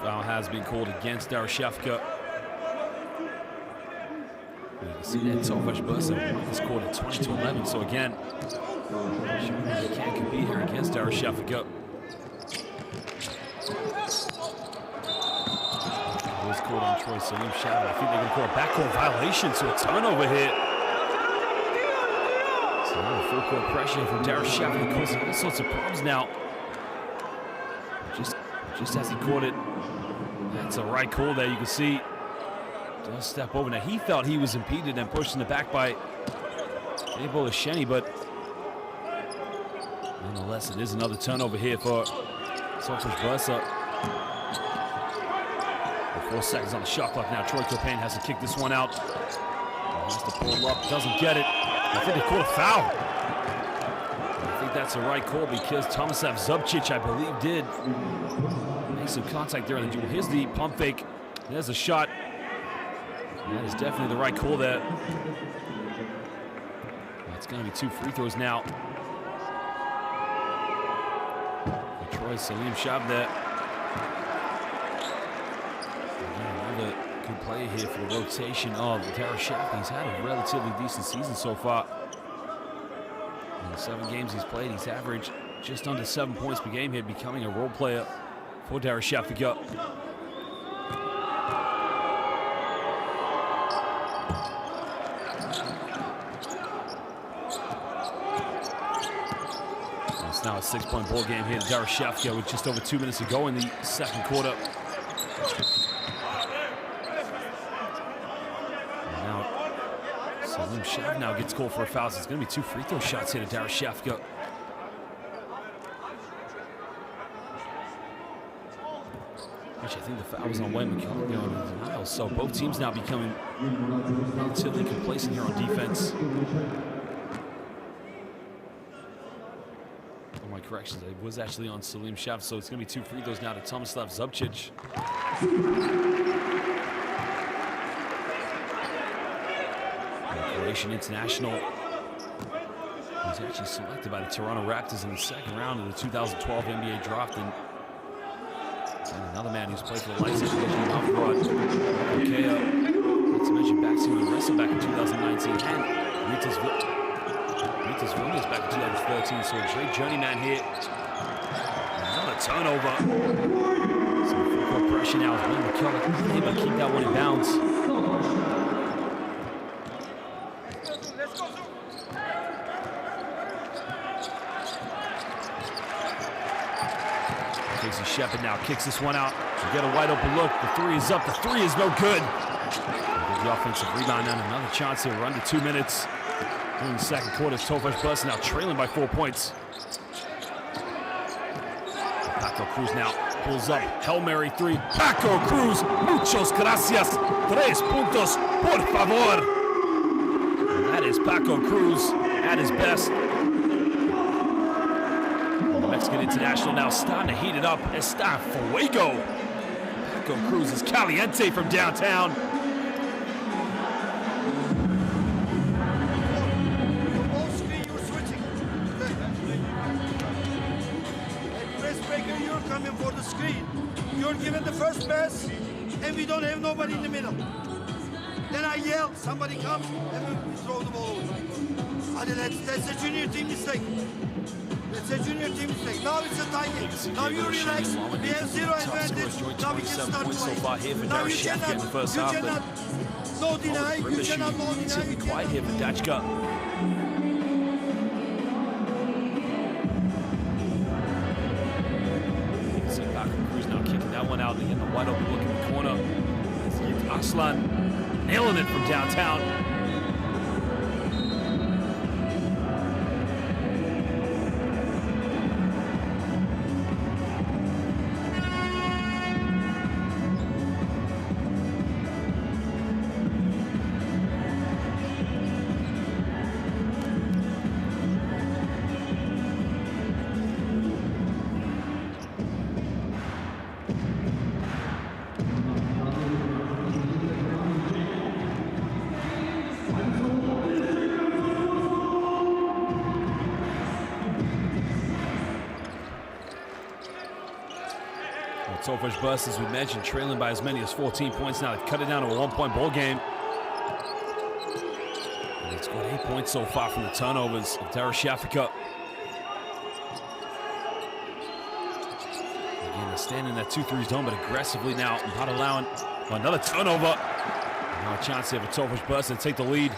Foul has been called against Darüssafaka. You can see that Tofas Bursa is scored at 20-11. So again, showing that he can't compete here against Darüssafaka. It was called on Troy Salim Shadow. I think they're going to call a backcourt violation, so a turnover here. So now full court pressure from Darüssafaka causing all sorts of problems now. Just as he caught it. That's a right call there, you can see. Does step over. Now he felt he was impeded and pushed in the back by Gabe Olasheni, but nonetheless, it is another turnover here for Tofas Bursa. 4 seconds on the shot clock now. Troy Copain has to kick this one out. He has to pull up, doesn't get it. I think they called a foul. I think that's a right call because Tomislav Zubcic, I believe, did make some contact there in the duel. Here's the pump fake. There's a shot. That is definitely the right call there. It's going to be 2 free throws now. For Troy Salim Shab there. Again, another good play here for the rotation of Darüssafaka. He's had a relatively decent season so far. In the 7 games he's played, he's averaged just under 7 points per game here, becoming a role player for Darüssafaka. It's now a 6-point ball game here. Darüssafaka with just over 2 minutes to go in the second quarter. And now Salim Shab now gets called for a foul. So it's going to be 2 free throw shots here to Darüssafaka. Actually, I think the foul was on Wayne McKellar there on the denial. So both teams now becoming relatively complacent here on defense. Oh, my corrections, it was actually on Salim Shab. So it's going to be 2 free throws now to Tomislav Zubcic. Croatian international. He was actually selected by the Toronto Raptors in the second round of the 2012 NBA draft. And another man who's played for the Lions Novgorod. Okay, not to mention Baxi and Ressa back in 2019. And Ritas Vilnius back in 2013. So a great journeyman here. Another turnover. Some full court pressure now as Wayne McKellar able to keep that one in bounds. Casey Shepard now kicks this one out. You get a wide open look. The 3 is up. The 3 is no good. The offensive rebound and another chance here. We're under 2 minutes. In the second quarter, Tofas Bursa now trailing by 4 points. Paco Cruz now pulls up. Hail Mary 3. Paco Cruz. Muchos gracias. 3 puntos, por favor. And that is Paco Cruz at his best. Mexican international now starting to heat it up. Está fuego. Paco Cruz is caliente from downtown. Ball screen, you're switching. Press breaker, you're coming for the screen. You're given the first pass, and we don't have nobody in the middle. Then I yell, somebody comes, and we throw the ball over. That's a junior team mistake. That's a junior team mistake. Now it's a tie game. Now you relax. We have zero advantage. Now we can start playing. Now you cannot no deny. You cannot no deny. Quiet here for Dachka. You can see Paco Cruz now kicking that one out and getting the wide open look in the corner. Aslan nailing it from downtown. Tofas Bursa, as we mentioned, trailing by as many as 14 points now. They've cut it down to a 1-point ball game. And it's got 8 points so far from the turnovers of Darüssafaka. Again, they're standing in that 2-3 zone, but aggressively now, not allowing another turnover. Now a chance here for Tofas Bursa to take the lead.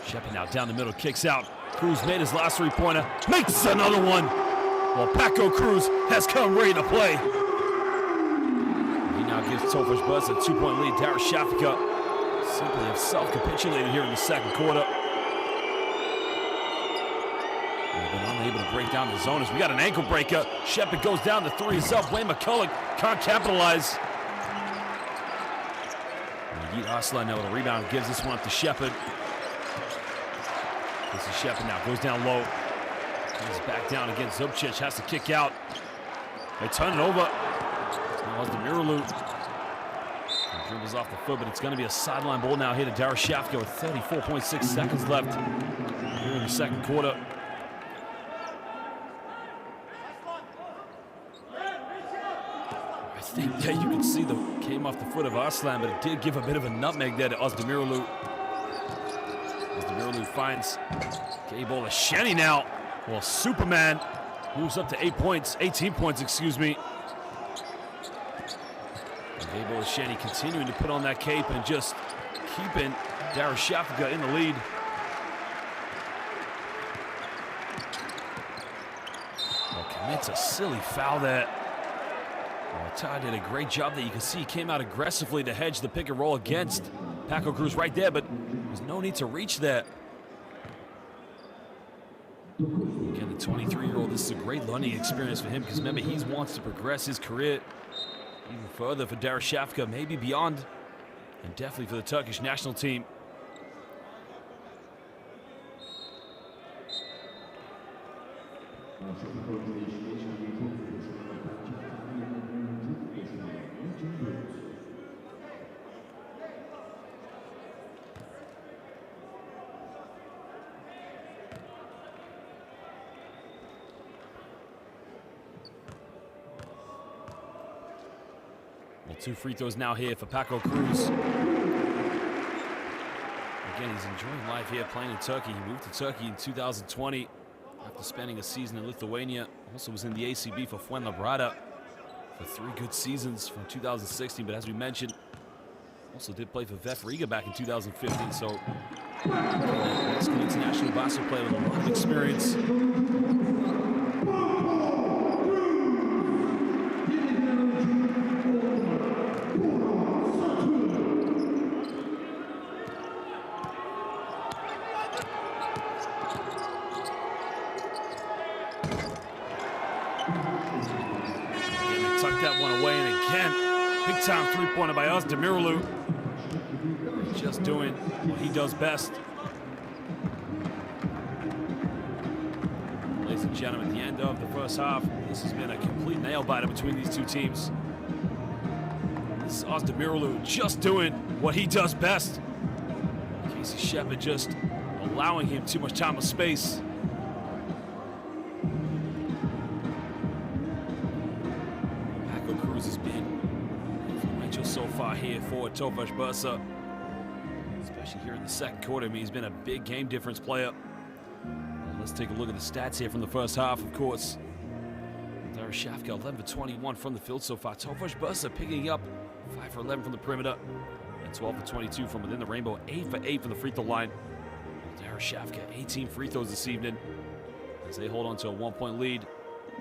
Shepard now down the middle, kicks out. Cruz made his last three-pointer, makes another one. Well, Paco Cruz has come ready to play. He now gives Tofas Bursa a 2-point lead. Darüssafaka simply have self-capitulated here in the second quarter. They've been unable to break down the zone as we got an ankle breaker. Shepard goes down, the three is up. Wayne McCulloch can't capitalize. Yeet Aslan now with a rebound, gives this one up to Shepard. This is Shepard now, goes down low. He's back down again. Zubcic has to kick out. They turn it over. Now Darüssafaka dribbles off the foot, but it's going to be a sideline ball now here to Darüssafaka with 34.6 seconds left here in the second quarter. I think that you can see the came off the foot of Aslan, but it did give a bit of a nutmeg there to Darüssafaka. Darüssafaka finds Gameday Sheni now. Well, Superman moves up to 18 points, excuse me. Gameday Sheni continuing to put on that cape and just keeping Darüssafaka in the lead. Well, commits a silly foul there. Well, Ty did a great job that you can see he came out aggressively to hedge the pick and roll against Paco Cruz right there, but there's no need to reach that. Again, the 23-year-old, this is a great learning experience for him because remember, he wants to progress his career even further for Darüssafaka, maybe beyond, and definitely for the Turkish national team. Well, 2 free throws now here for Paco Cruz. Again, he's enjoying life here playing in Turkey. He moved to Turkey in 2020 after spending a season in Lithuania. Also was in the ACB for Fuenlabrada for 3 good seasons from 2016. But as we mentioned, also did play for VEF Riga back in 2015. So, Mexican international basketball player with a lot of experience. Tuck that one away, and again, big time three-pointer by Darüssafaka. Just doing what he does best. Ladies and gentlemen, at the end of the first half, this has been a complete nail-biter between these two teams. This is Darüssafaka just doing what he does best. Casey Shepard just allowing him too much time and space. right here for Tofas Bursa, especially here in the second quarter. I mean, he's been a big game difference player. Let's take a look at the stats here from the first half, of course. Darüssafaka 11 for 21 from the field so far. Tofas Bursa picking up 5 for 11 from the perimeter and 12 for 22 from within the rainbow. 8 for 8 from the free throw line. Darüssafaka 18 free throws this evening as they hold on to a 1-point lead.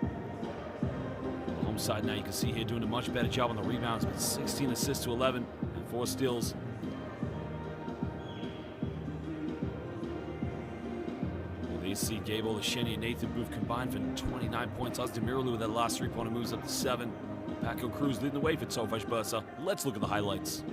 The home side now, you can see here, doing a much better job on the rebounds, but 16 assists to 11 and 4 steals. Well, you see Gameday, Olasheni, and Nathan Booth combined for 29 points. Ozdemiru with that last three-pointer moves up to 7. Paco Cruz leading the way for Tofas Bursa. Let's look at the highlights.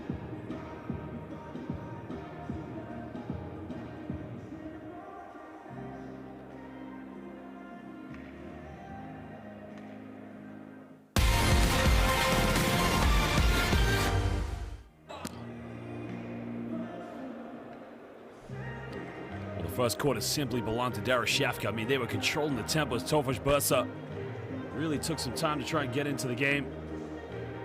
First quarter simply belonged to Darüssafaka. I mean, they were controlling the tempo as Tofas Bursa really took some time to try and get into the game.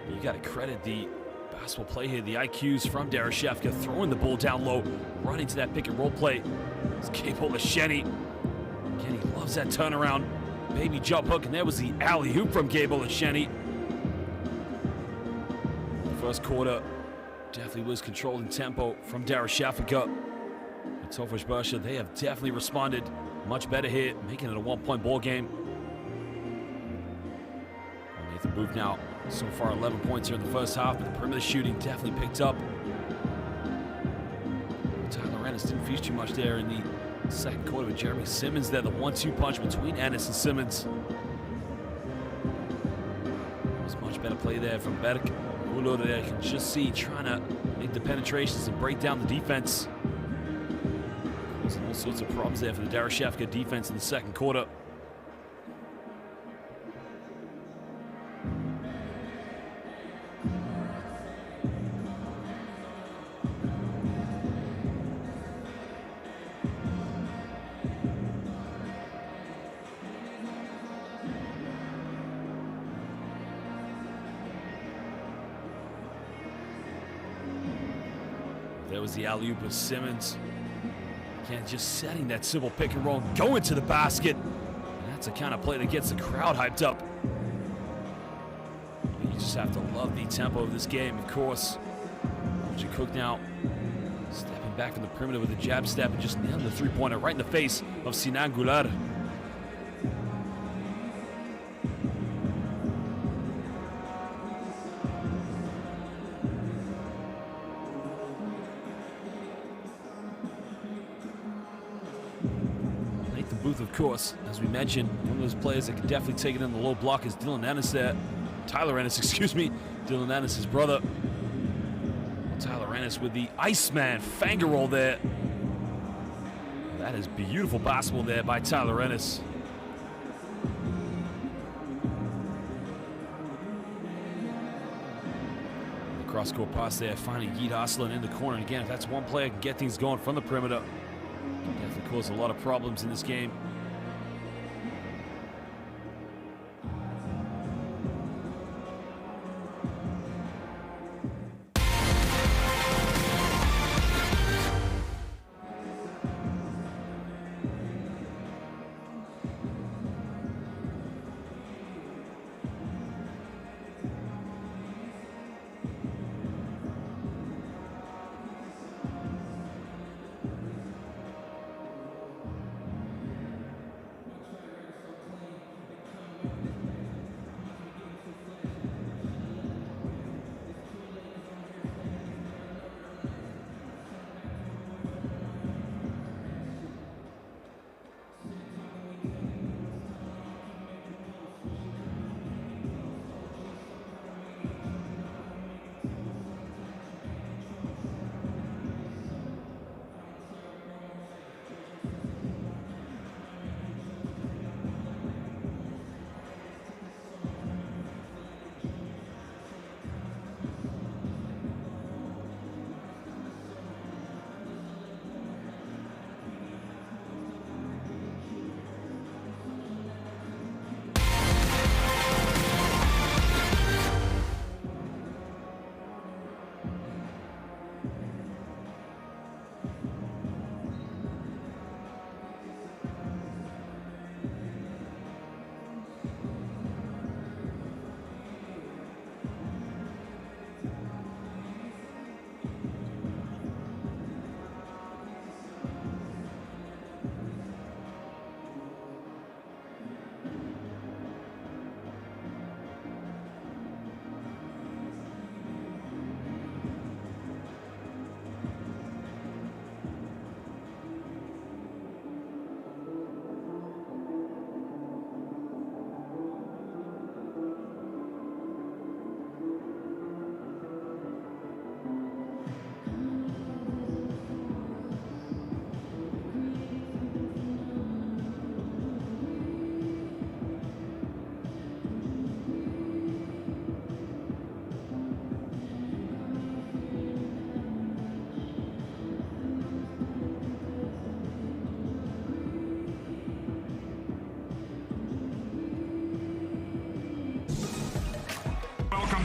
You got to credit the basketball play here, the IQs from Darüssafaka, throwing the ball down low, running to that pick and roll play. It's Gameday, Olasheni. Again, he loves that turnaround. Baby jump hook, and there was the alley-oop from Gameday, Olasheni. The first quarter definitely was controlling tempo from Darüssafaka. Tofas Bursa, they have definitely responded much better here, making it a 1-point ball game. Nathan Booth now, so far 11 points here in the first half, but the perimeter shooting definitely picked up. Tyler Ennis didn't feature too much there in the second quarter with Jeremy Simmons there, the 1-2 punch between Ennis and Simmons. It was much better play there from Berk. Ulo there, you can just see trying to make the penetrations and break down the defense. All sorts of problems there for the Darüssafaka defense in the second quarter. There was the alley-oop of Simmons. Again, just setting that simple pick and roll, going to the basket. And that's the kind of play that gets the crowd hyped up. You just have to love the tempo of this game, of course. Richard Cook now stepping back from the perimeter with a jab step and just nailing the three-pointer right in the face of Sinan Guler. Booth, of course, as we mentioned, one of those players that can definitely take it in the low block is Dylan Ennis there. Tyler Ennis, excuse me. Dylan Ennis, his brother. Tyler Ennis with the Iceman finger roll there. That is beautiful basketball there by Tyler Ennis. The cross-court pass there, finding Yeet Aslan in the corner. And again, if that's one player can get things going from the perimeter, definitely caused a lot of problems in this game.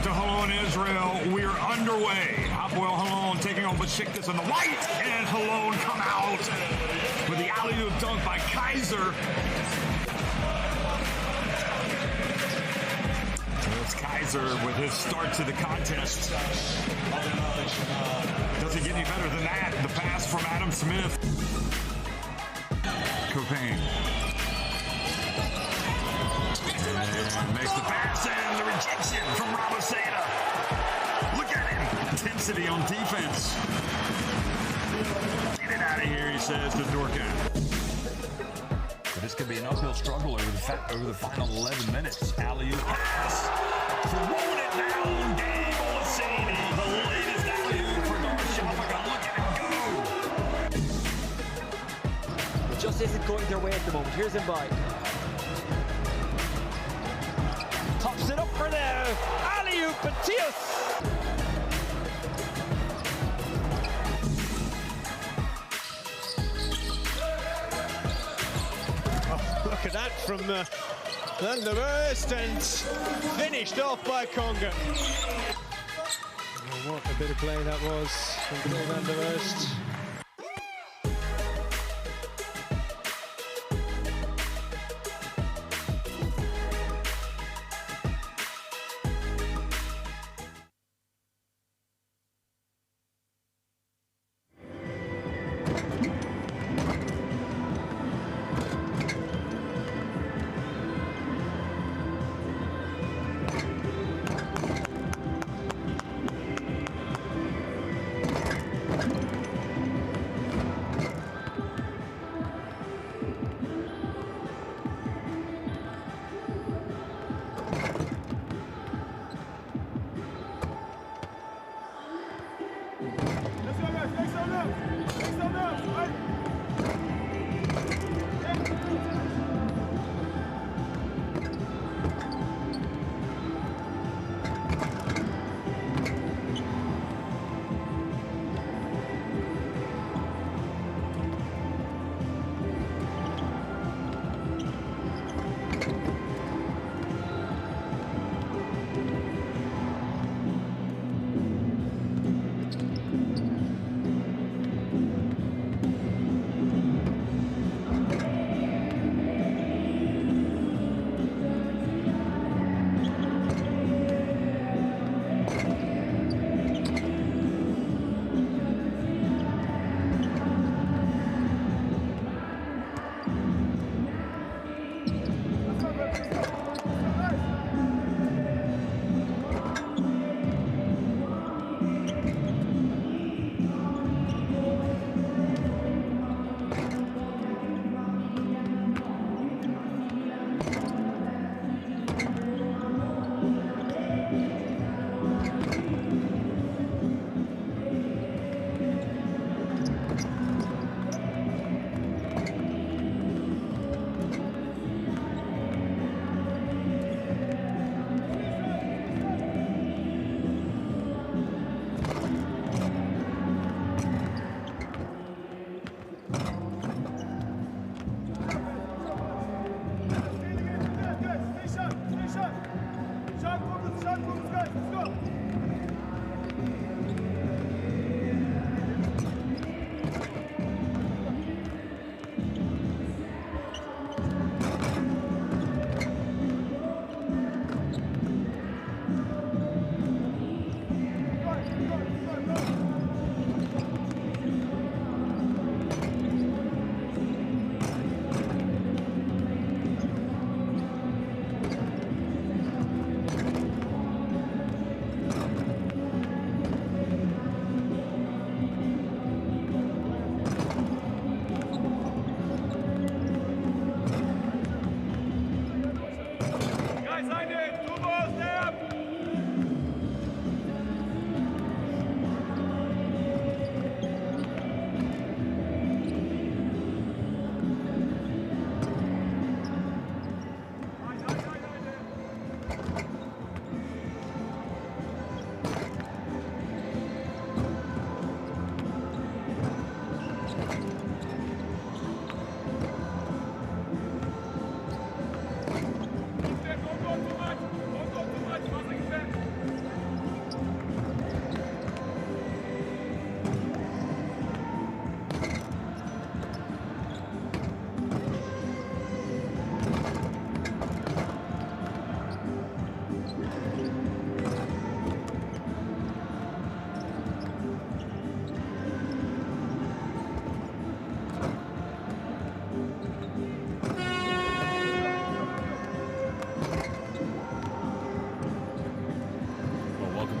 to Halon, Israel. We're underway. Hapoel Halon taking on Besiktas in the white, and Halon come out with the alley-oop dunk by Kaiser. It's Kaiser with his start to the contest. Doesn't get any better than that. The pass from Adam Smith. Copain. And makes the pass and the rejection from Rabaseda. Look at him. Intensity on defense. Get it out of here, he says to Dorka. This could be an uphill struggle over the final 11 minutes. Alley-oop pass. Throwing it down. Gabe Olaseni. The latest alley-oop for Darüssafaka. Look at him go. It just isn't going their way at the moment. Here's Mbai. Tops it up for the alley-oop, Matthias. Look at that from Van der Wurst, and finished off by Conga. Oh, what a bit of play that was from Van der Wurst.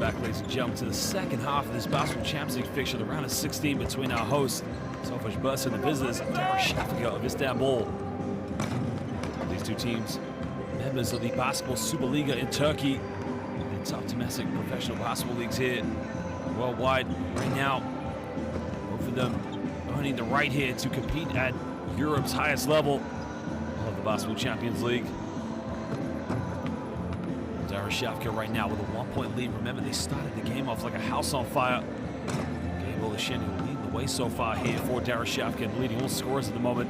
back, ladies and gentlemen, to the second half of this Basketball Champions League fixture, the round of 16 between our hosts, Tofas Bursa and the visitors, Darüssafaka of Istanbul. These two teams, members of the Basketball Superliga in Turkey, the top domestic professional basketball leagues here worldwide right now. Both of them earning the right here to compete at Europe's highest level of the Basketball Champions League. Darüssafaka right now with a 1-point lead. Remember, they started the game off like a house on fire. Gameday leading the way so far here for Darüssafaka, leading all scorers at the moment.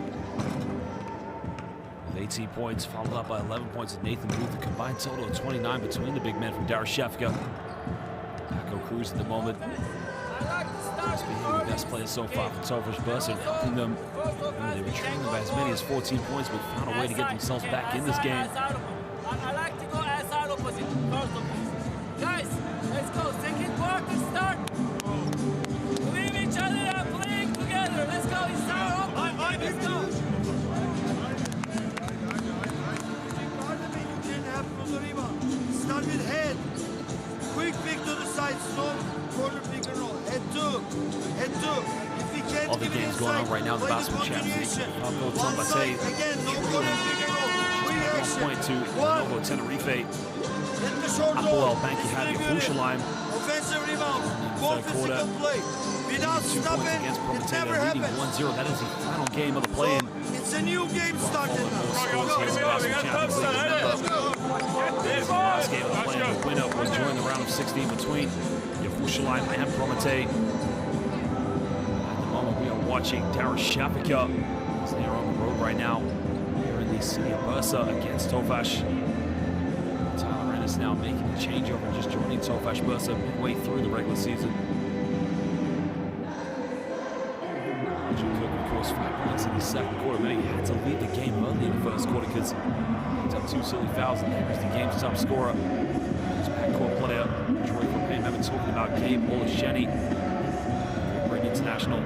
With 18 points, followed up by 11 points with Nathan Booth. A combined total of 29 between the big men from Darüssafaka. Paco Cruz at the moment. He's been the best player so far for Tofas Bursa and helping them. They were trailing by as many as 14 points, but found a way to get themselves back in this game. I like to go outside opposite, first of all. Guys, let's go. Second quarter start. Believe each other and playing together. Let's go. It's our opponent. Let's go. You can have from the rebound. Start with head. Quick pick to the side. Slow corner pick and roll. Head two. Head two. If we can't All the give it games going on inside, right now in the play Basketball Champions League. continuation. One side, again, no corner pick and roll. 1 point to Novo Tenerife. Hit the short Apple roll. Banki had the crucial line. Offensive rebound. Go Third quarter. physical play. Without 2 points stopping, against it Prometeo, never leading happens. 1-0. That is the final game of the play-in. So, it's a new game started now. Last game of the play-in, the winner will join the round of 16 between Yavuzhalayim and Prometeo. At the moment, we are watching Darüssafaka as they are on the road right now. Here in the city of Bursa against Tofas. Tyler Ennis now making the changeover and just joining Tofas Bursa midway through the regular season. Cook, of course, 5 points in the second quarter. But he had to lead the game early in the first quarter because he picked up 2 silly fouls and he was the game's top scorer. His backcourt player, Troy Copain, I've been talking about Gabe Olasheni, great international.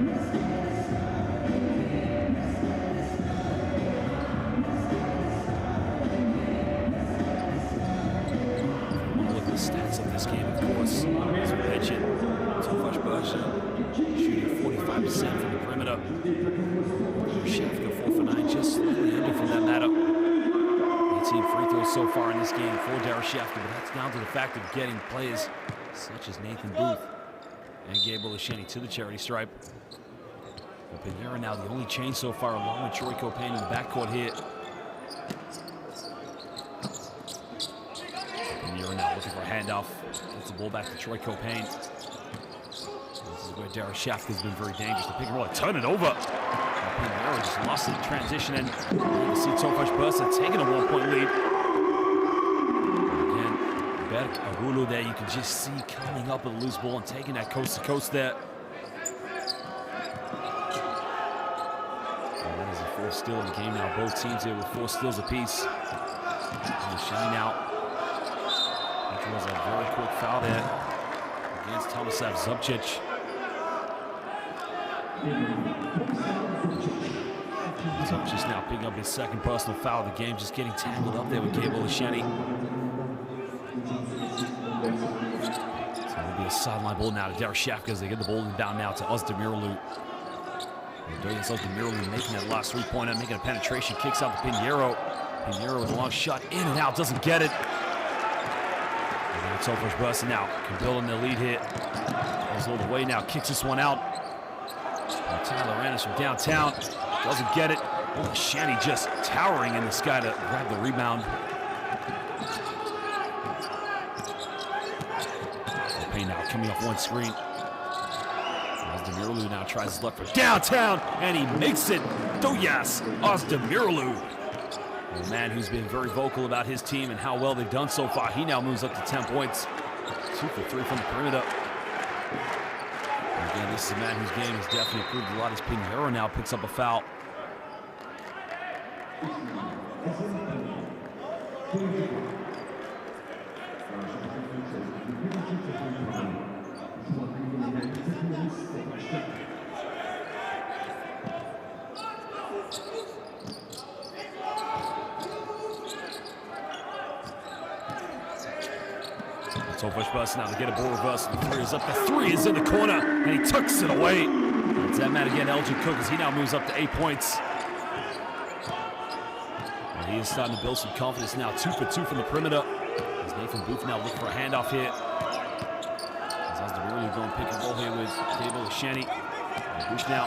Stats of this game, of course, as we mentioned, Tofas Bursa shooting 45% from the perimeter. Darüssafaka 4 for 9, just slightly under from that matter. 18 free throws so far in this game for Darüssafaka, but that's down to the fact of getting players such as Nathan Booth and Gabe Olasheni to the charity stripe. Pinheiro now the only change so far, along with Troy Copain in the backcourt here. Now looking for a handoff. Gets the ball back to Troy Copain. This is where Darüssafaka has been very dangerous. The pick and roll, turn it over. Pinheiro just lost it in transition, and you see Tofas Bursa taking a 1-point lead. Again, Berk Arulu there, you can just see coming up with a loose ball and taking that coast to coast there. And that is a 4th steal in the game now. Both teams here with 4 steals apiece. And Shane now. It was a very quick foul there against Tomislav Zubcic. Zubcic now picking up his second personal foul of the game, just getting tangled up there with Gabe Olasheni. So it'll be a sideline ball now to Darüssafaka as they get the ball inbound now to Ozdemiroğlu. Ozdemiroğlu making that last 3-pointer, making a penetration, kicks out to Pinheiro. Pinheiro with a long shot, in and out, doesn't get it. Tofas Bursa now can build on their lead here. Goes all the way now, kicks this one out. And Tyler Ennis from downtown doesn't get it. Olasheni just towering in the sky to grab the rebound. Copain now coming off one screen. Ozdemiroğlu now tries his left for downtown, and he makes it. Doyas Ozdemiroğlu. A man who's been very vocal about his team and how well they've done so far. He now moves up to 10 points. 2 for 3 from the perimeter. And again, this is a man whose game has definitely improved a lot as Pinheiro now picks up a foul. Tofas Bursa now to get a ball reversal. The three is up. The three is in the corner, and he tucks it away. It's that man again, Elgin Cook, as he now moves up to 8 points. And he is starting to build some confidence now. 2 for 2 from the perimeter. As Nathan Booth now looking for a handoff here. As Darüssafaka going pick and roll here with Gameday. Bush now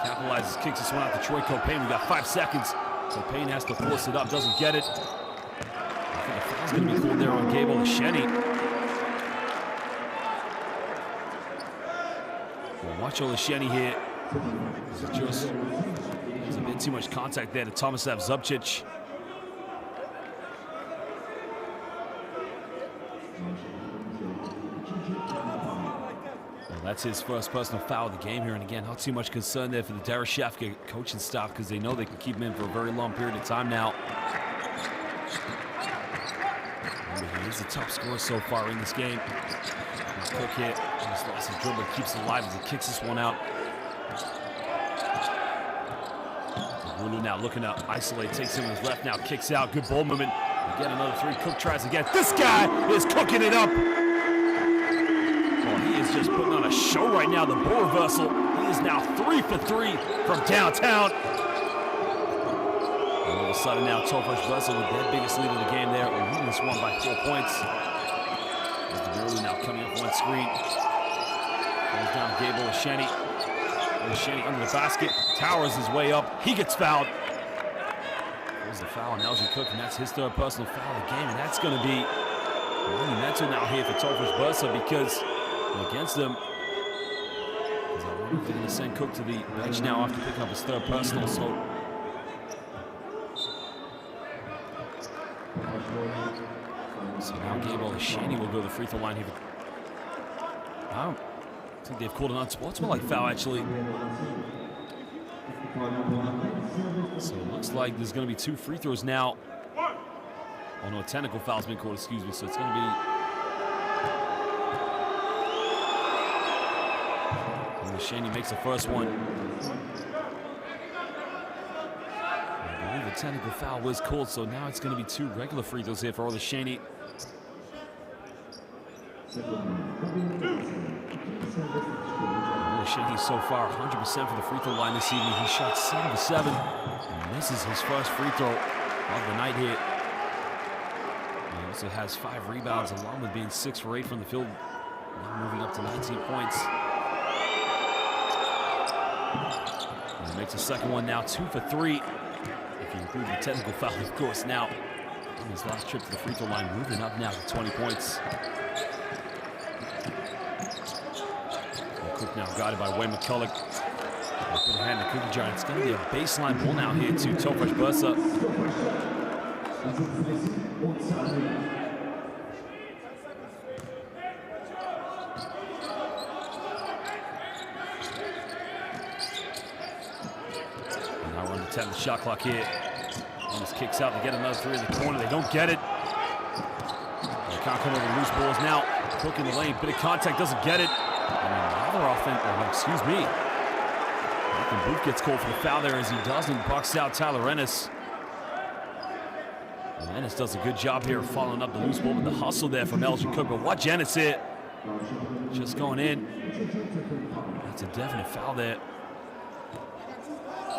capitalizes, kicks this one out to Troy Copayne. We got 5 seconds. Copayne has to force it up, doesn't get it. I think a foul's going to be called there on Gameday. Well, watch Olesheni here. There's a bit too much contact there to Tomislav Zubcic. That's his first personal foul of the game here, and again, not too much concern there for the Darüssafaka coaching staff because they know they can keep him in for a very long period of time now. Remember, he is the top scorer so far in this game. Cook here, just lost his dribble, keeps it alive as he kicks this one out. Lulu now looking to isolate, takes him on his left now, kicks out, good ball movement. Again, another three. Cook tries again. This guy is cooking it up. Just putting on a show right now. The ball reversal. He is now 3 for 3 from downtown. And all of a sudden now Tofas Bursa with their biggest lead of the game there. We're leading this one by 4 points. As Darüssafaka now coming up one screen. Goes down to Gabe Olesheni. Olesheni under the basket. Towers his way up. He gets fouled. There's the foul on Elgin Cook, and that's his third personal foul of the game. And that's going to be monumental now here for Tofas Bursa because against them, they're going to send Cook to the bench now after picking up his third personal. So now Gabe Olesheni will go to the free throw line here. I don't think they've called an unsportsmanlike foul actually. So it looks like there's going to be 2 free throws now. Oh no, a technical foul's been called, excuse me. So it's going to be Olesheni makes the first one. I believe the technical foul was called, so now it's going to be 2 regular free throws here for Olesheni. Olesheni so far 100% for the free throw line this evening. He shot 7 of 7, and this is his first free throw of the night here. He also has 5 rebounds, along with being 6 for 8 from the field, now moving up to 19 points. And he makes the second one now 2 for 3. If you include the technical foul, of course. Now, on his last trip to the free throw line, moving up now to 20 points. And Cook now guided by Wayne McCulloch. Put a hand in the cookie jar. It's going to be a baseline ball now here to Tofas Bursa. The shot clock here. And this kicks out to get another 3 in the corner. They don't get it. They can't come over loose balls now. Cook in the lane, bit of contact, doesn't get it. And another offense. Oh, no, excuse me. Nathan Booth gets called for the foul there as he doesn't. Bucks out Tyler Ennis. And Ennis does a good job here of following up the loose ball with the hustle there from Elgin Cook. But watch Ennis here. Just going in. That's a definite foul there.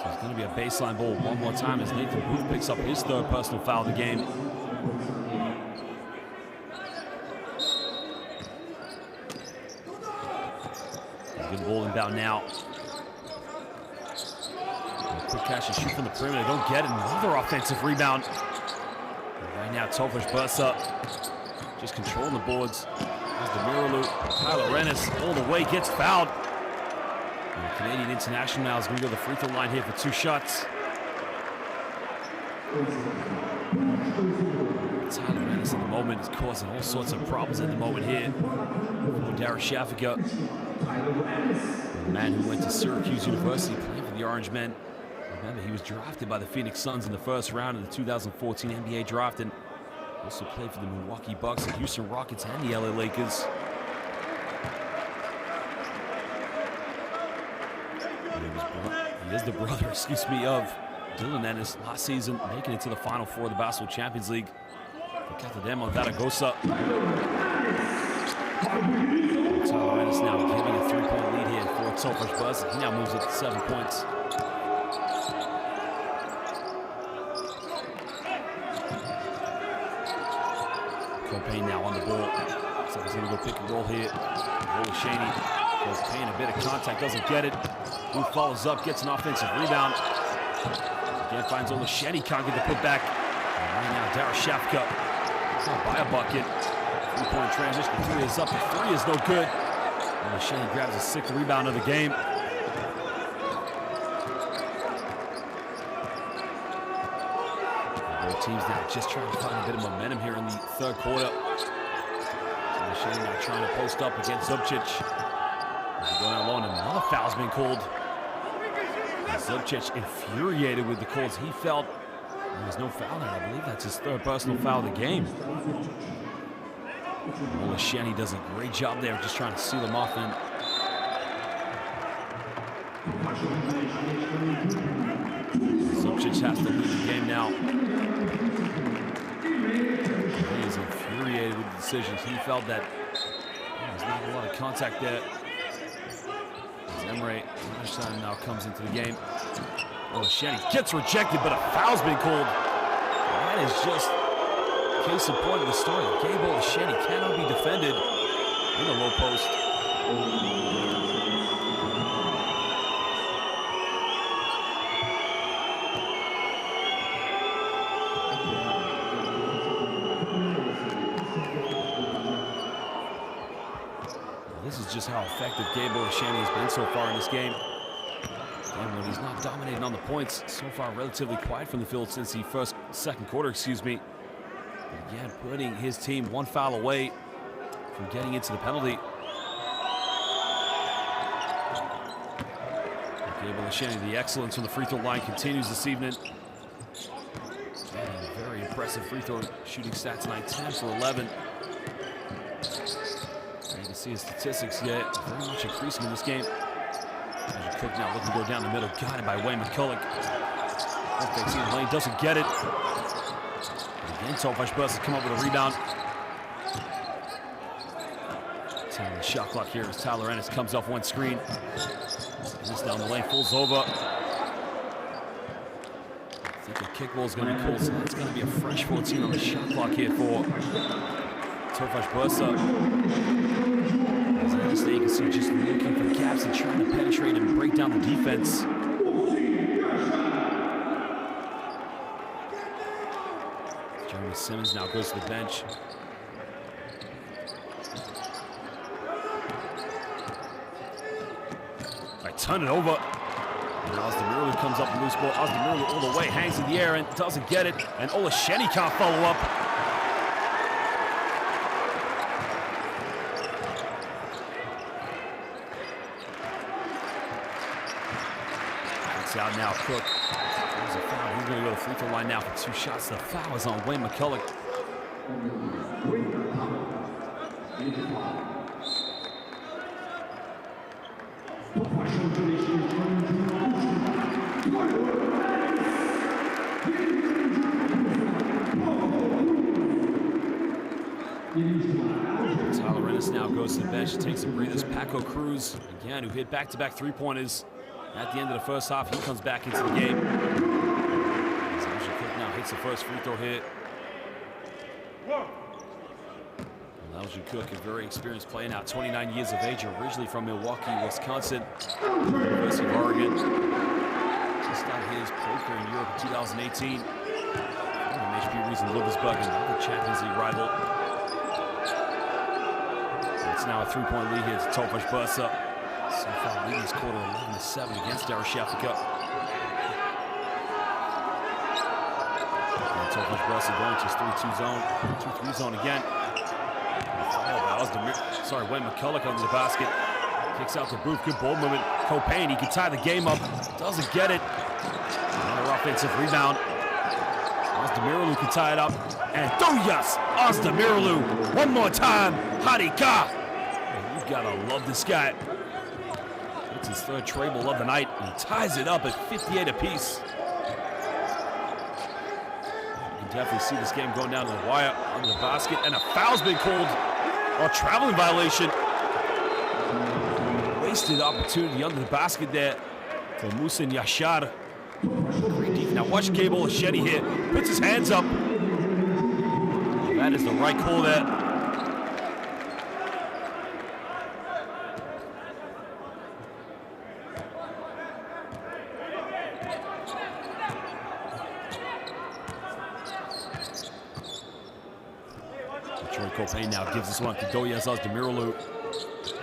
It's going to be a baseline ball one more time as Nathan Booth picks up his third personal foul of the game. Good ball inbound now. Quick catch and shoot from the perimeter. They don't get it. Another offensive rebound. And right now, Tofas Bursa just controlling the boards. As Darüssafaka, Tyler Ennis all the way gets fouled. And the Canadian international now is going to go to the free throw line here for 2 shots. Tyler Ennis at the moment is causing all sorts of problems at the moment here for Darüssafaka. The man who went to Syracuse University playing for the Orange Men. Remember, he was drafted by the Phoenix Suns in the first round of the 2014 NBA draft and also played for the Milwaukee Bucks, the Houston Rockets, and the LA Lakers. He is the brother, of Dylan Ennis last season, making it to the Final Four of the Basketball Champions League. Look at them on Zaragoza. Tyler Ennis now giving a 3-point lead here for Tofas Bursa. He now moves it to 7 points. Payne now on the ball. So he's going to go pick and roll here. Shaney goes Payne, a bit of contact, doesn't get it. Who follows up, gets an offensive rebound. Again finds Shaney, can't get the putback. And right now Darüssafaka by a bucket. 3-point transition, the 3 is up, the 3 is no good. Shaney grabs his 6th rebound of the game. Both teams now just trying to find a bit of momentum here in the 3rd quarter. Shaney now trying to post up against Zubcic. Going out alone, another foul's been called. Zubcic infuriated with the calls. He felt there was no foul there. I believe that's his 3rd personal foul of the game. Shaney does a great job there, just trying to seal him off. And Zubcic has to lead the game now. He is infuriated with the decisions. He felt that there's not a lot of contact there. As Emre now comes into the game. Shaney gets rejected, but a foul's been called. That is just case in point of the story. Gabe Shaney cannot be defended in the low post. This is just how effective Gabe Shaney has been so far in this game. And when he's not dominating on the points, so far relatively quiet from the field since the second quarter, excuse me. Again, putting his team 1 foul away from getting into the penalty. Gabe Shaney, the excellence from the free throw line continues this evening. And very impressive free throw shooting stats tonight, 10 for 11. You can see his statistics yet very much increasing in this game. Cook now looking to go down the middle, got it by Wayne McCulloch. Fakes in the lane, doesn't get it. Again, Tofas Bursa come up with a rebound. The shot clock here as Tyler Ennis comes off one screen. This down the lane, pulls over. I think the kick ball is going to be called, so that's going to be a fresh 14 on the shot clock here for Tofas Bursa. As you can see, just looking for gaps and trying to penetrate and break down the defense. Jeremy Simmons now goes to the bench. Turn it over. And Ozdemiru comes up with loose ball. Ozdemiru all the way, hangs in the air and doesn't get it. And Shaney can't follow up. It's out now, Cook. There's a foul. He's going to go to the free throw line now for 2 shots. The foul is on Wayne McCulloch. Tyler Ennis now goes to the bench, takes some breathers. Paco Cruz, again, who hit back-to-back three-pointers at the end of the first half. He comes back into the game. Cook now hits the first free throw hit. Cook, a very experienced player now, 29 years of age, originally from Milwaukee, Wisconsin, University of Oregon. Just started his pro career in Europe in 2018. HP Reason Ludwigsburg, another Champions League rival. It's now a 3-point lead here to Tofas Bursa. So far, leading this quarter 11-7 against Darüssafaka. Tofas Bursa going to his 3-2 zone, 2-3 zone again. Wayne McCulloch under the basket. Kicks out to Booth, good ball movement. Payne, he can tie the game up. Doesn't get it. Another offensive rebound. Ozdemiru can tie it up. And Tofas Ozdemiru, one more time. Harika. You've got to love this guy. It's his 3rd treble of the night. And he ties it up at 58 apiece. You can definitely see this game going down to the wire under the basket. And a foul's been called. Oh, traveling violation. Wasted opportunity under the basket there for Musin Yashar. Great defense. Now watch Gable Shetty here. Puts his hands up. That is the right call there. Troy Copain now gives this one to Doyazaz Demirolu.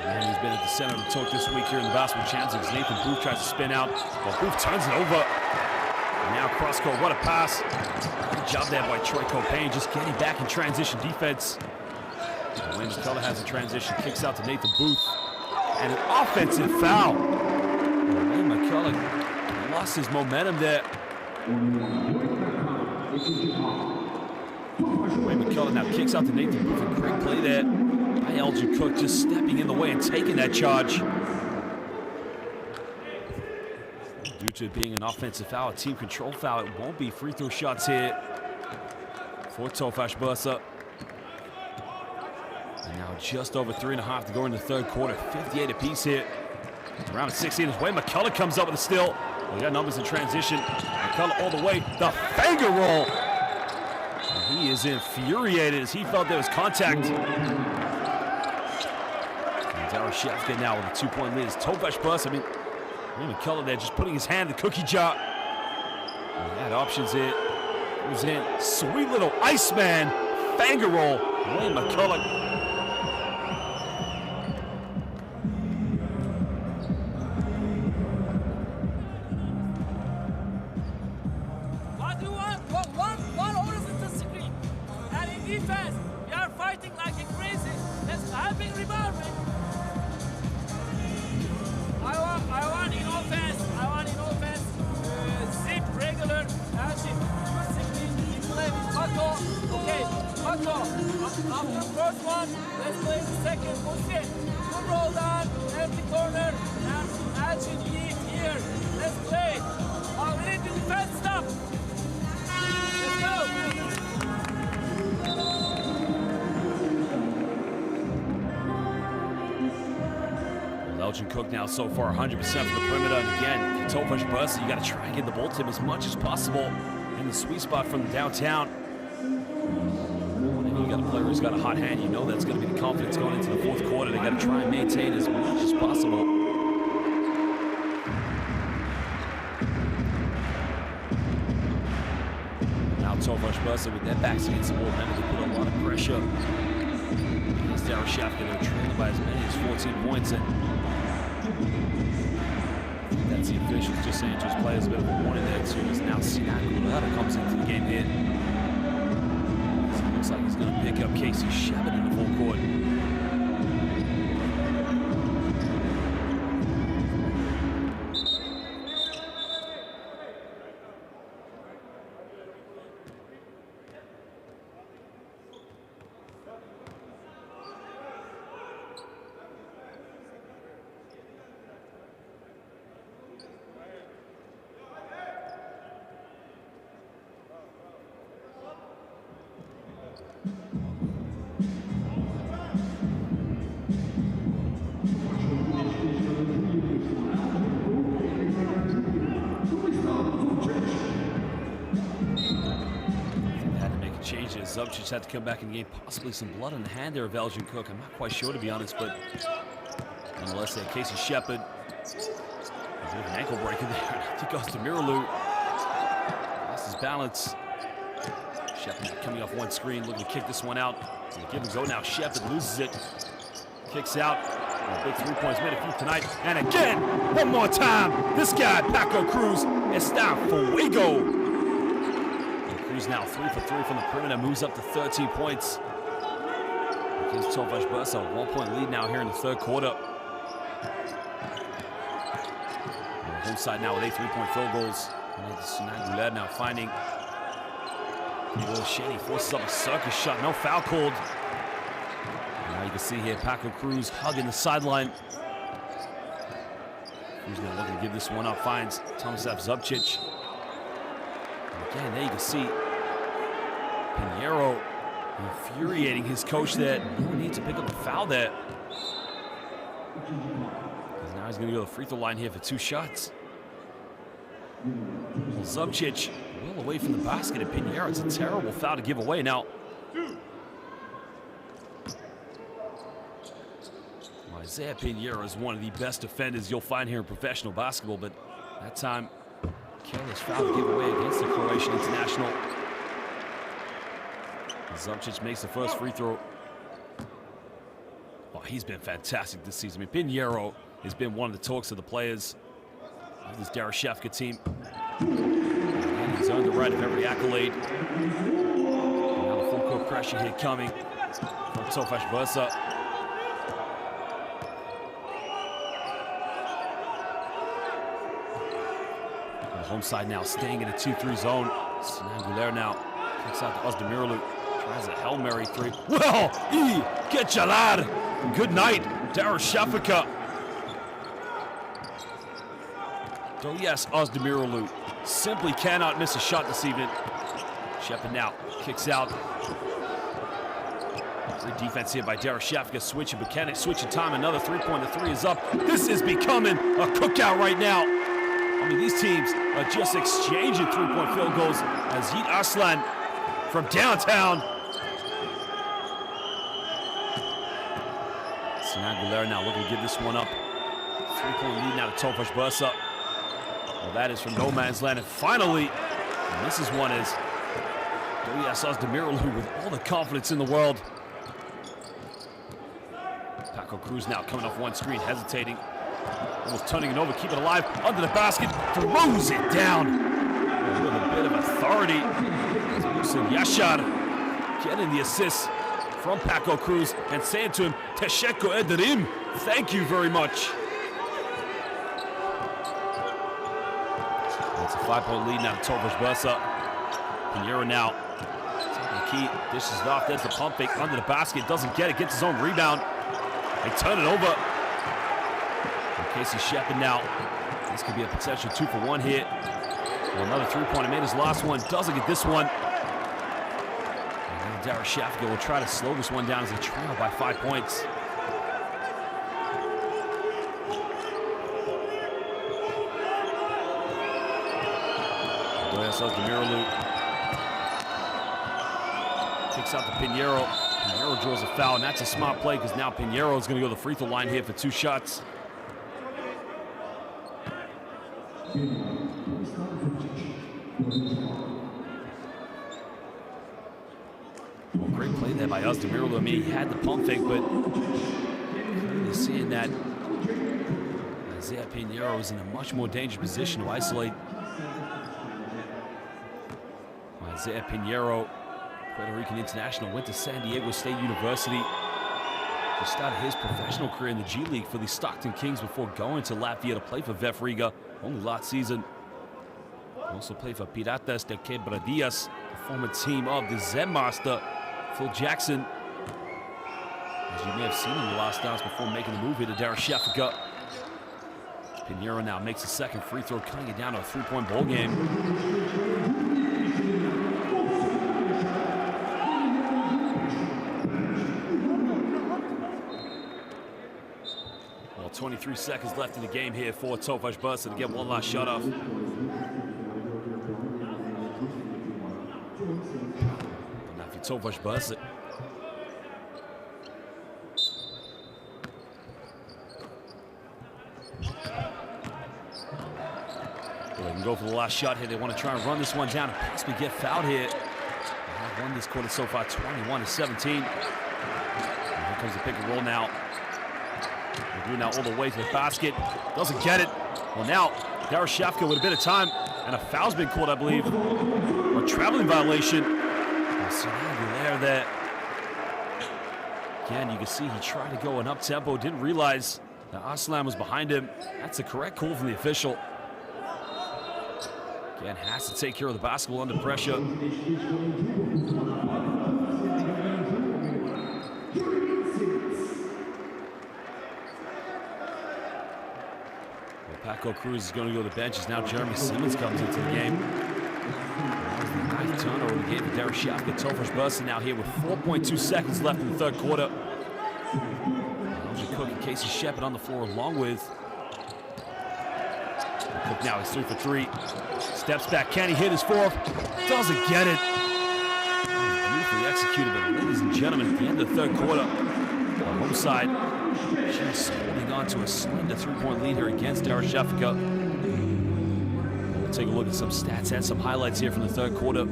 And he's been at the center of the talk this week here in the Basketball Champions League. Nathan Booth tries to spin out, but Booth turns it over. And now cross court, what a pass. Good job there by Troy Copain, just getting back in transition defense. Wayne McCullough has a transition, kicks out to Nathan Booth. And an offensive foul. Wayne McCullough lost his momentum there. Wayne McCullough now kicks out to Nathan Booth. A great play there by Elgin Cook, just stepping in the way and taking that charge. Due to it being an offensive foul, a team control foul, it won't be free throw shots here for Tofas Bursa. And now just over 3.5 to go in the third quarter, 58 apiece here. Around 16 as Wayne McCullough comes up with a steal. We got numbers in transition. McCullough all the way, the finger roll. And he is infuriated as he felt there was contact. Darüssafaka now with a 2-point lead. It's Tofas Bursa. I mean, Wayne McCullough there just putting his hand in the cookie jar. He had options here. It was in. Sweet little Iceman finger roll. Wayne McCullough. What do you want? One orders into the screen. And in defense, we are fighting like a crazy. Let's helping rebound. I want in offense. Zip regular. Actually, play with Paco. Okay, Paco. After the first one, let's play the second. Okay, good roll down, empty corner, and action here. Let's play. We need to defend stuff. Let's go. Elgin Cook now so far 100% from the perimeter. And again, Tofas Bursa, you got to try and get the ball to him as much as possible in the sweet spot from downtown. Whenever you got a player who's got a hot hand, you know that's going to be the confidence going into the fourth quarter. They got to try and maintain as much as possible. Now Tofas Bursa with their backs against the wall, remember they put a lot of pressure against Darüssafaka. They're trailing by as many as 14 points. And that's the officials just saying to his players a bit of a warning there too, as now Sinan Gulada comes into the game here. So it looks like he's going to pick up Casey Shabbat in the full court. Zubcic had to come back in the game. Possibly some blood on the hand there of Elgin Cook. I'm not quite sure, to be honest, but nonetheless, there, Casey Shepard. There's a bit of an ankle breaker there. I think it goes to Miraloo. Lost his balance. Shepard coming off one screen, looking to kick this one out. Give and go now. Shepard loses it. Kicks out. Big 3 points made a few tonight. And again, one more time. This guy, Paco Cruz, está fuego. Cruz now 3 for 3 from the perimeter, moves up to 13 points. Against Tofas Bursa, a 1-point lead now here in the third quarter. Home side now with 8 3-point field goals. Sinan Gulad now finding Shetty, forces up a circus shot, no foul called. And now you can see here Paco Cruz hugging the sideline. Cruz now looking to give this one up, finds Tomislav Zubcic. Again, there you can see Pinheiro Infuriating his coach there. No need to pick up the foul there. Because now he's going to go to the free throw line here for 2 shots. Well, Zubcic well away from the basket at Pinheiro. It's a terrible foul to give away. Now, Isaiah Pinheiro is one of the best defenders you'll find here in professional basketball, but that time, careless foul to give away against the Croatian international. Zubcic makes the first free throw. Well, he's been fantastic this season. I mean, Pinheiro has been one of the talks of the players of this Darüssafaka team. And he's earned the right of every accolade. And now the full court pressure here coming from Tofas Bursa. The home side now staying in a 2-3 zone. Sinan now kicks out to Özdemiroğlu. Tries a Hail Mary 3. Well, Geçeler. Good night, Darüssafaka. So yes, Özdemiroğlu simply cannot miss a shot this evening. Shepard now kicks out. Great defense here by Darüssafaka. Switching mechanics, switching time. Another 3-pointer. 3 is up. This is becoming a cookout right now. I mean, these teams are just exchanging 3-point field goals as Yiğit Arslan from downtown. Sinan now looking to give this one up. 3-point lead now to Tofas Bursa. Well, that is from no man's land. And finally, and this is one is Özdemiroğlu with all the confidence in the world. Paco Cruz now coming off one screen, hesitating. Almost turning it over, keep it alive, under the basket, throws it down. With a bit of authority. Yaşar getting the assist from Paco Cruz and saying to him, Teşekkür ederim, thank you very much. It's a 5-point lead now to Tofas Bursa. Pinheiro now taking the key, dishes it off, there's the pump fake under the basket, doesn't get it, gets his own rebound. They turn it over. Casey Shepard now. This could be a potential 2-for-1 hit. Well, another 3-pointer, made his last one, doesn't get this one. And then Darüssafaka will try to slow this one down as they trail by 5 points. Özdemiroğlu kicks out to Pinheiro. Pinheiro draws a foul, and that's a smart play because now Pinheiro is going to go to the free throw line here for 2 shots. Well, great play there by Özdemiroğlu. I mean, he had the pump fake, but you're seeing that Isaiah Pinheiro is in a much more dangerous position to isolate. Isaiah Pinheiro, Puerto Rican international, went to San Diego State University. He started his professional career in the G League for the Stockton Kings before going to Latvia to play for VF Riga, only last season. He also played for Piratas de Quebradillas, the former team of the Zen Master, Phil Jackson. As you may have seen in the last dance before making the move here to Darüssafaka. Pinheiro now makes the second free throw, cutting it down to a 3-point ball game. Well, 23 seconds left in the game here for Tofas Bursa to get one last shot off. Now for Tofas Bursa. They can go for the last shot here. They want to try and run this one down and possibly get fouled here. They have won this quarter so far, 21-17. And here comes the pick and roll now. They're doing now all the way to the basket. Doesn't get it. Well, now Darüssafaka with a bit of time, and a foul's been called, I believe, or a traveling violation. Sinan there. Again, you can see he tried to go an up-tempo, didn't realize that Arslan was behind him. That's the correct call from the official. Again, has to take care of the basketball under pressure. Well, Paco Cruz is going to go to the bench. Now Jeremy Simmons comes into the game. That was the 9th turnover of the here for Darüssafaka. Tofas Bursa now here with 4.2 seconds left in the third quarter. Cook and Casey Shepard on the floor along with Cook. Now he's 3 for 3. Steps back. Can he hit his fourth? Doesn't get it. Beautifully executed, but ladies and gentlemen, at the end of the third quarter, on home side, she's holding on to a slender 3-point lead here against Darüssafaka. We'll take a look at some stats and some highlights here from the third quarter.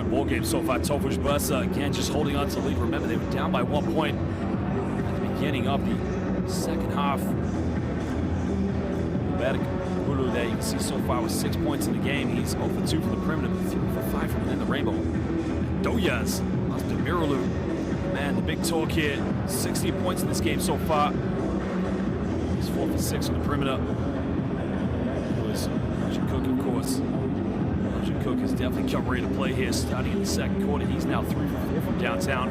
Ball game so far. Tofas Bursa again just holding on to the lead. Remember, they were down by 1 point at the beginning of the second half. Hulu there, you can see so far with 6 points in the game. He's 0 for 2 from the perimeter, but 3 for 5 from within the rainbow. Doyas, Demiralu, man, the big talk here. 16 points in this game so far. He's 4 for 6 from the perimeter. It was Cook, of course. Cook has definitely come ready to play here starting in the second quarter. He's now 3 for 4 from downtown.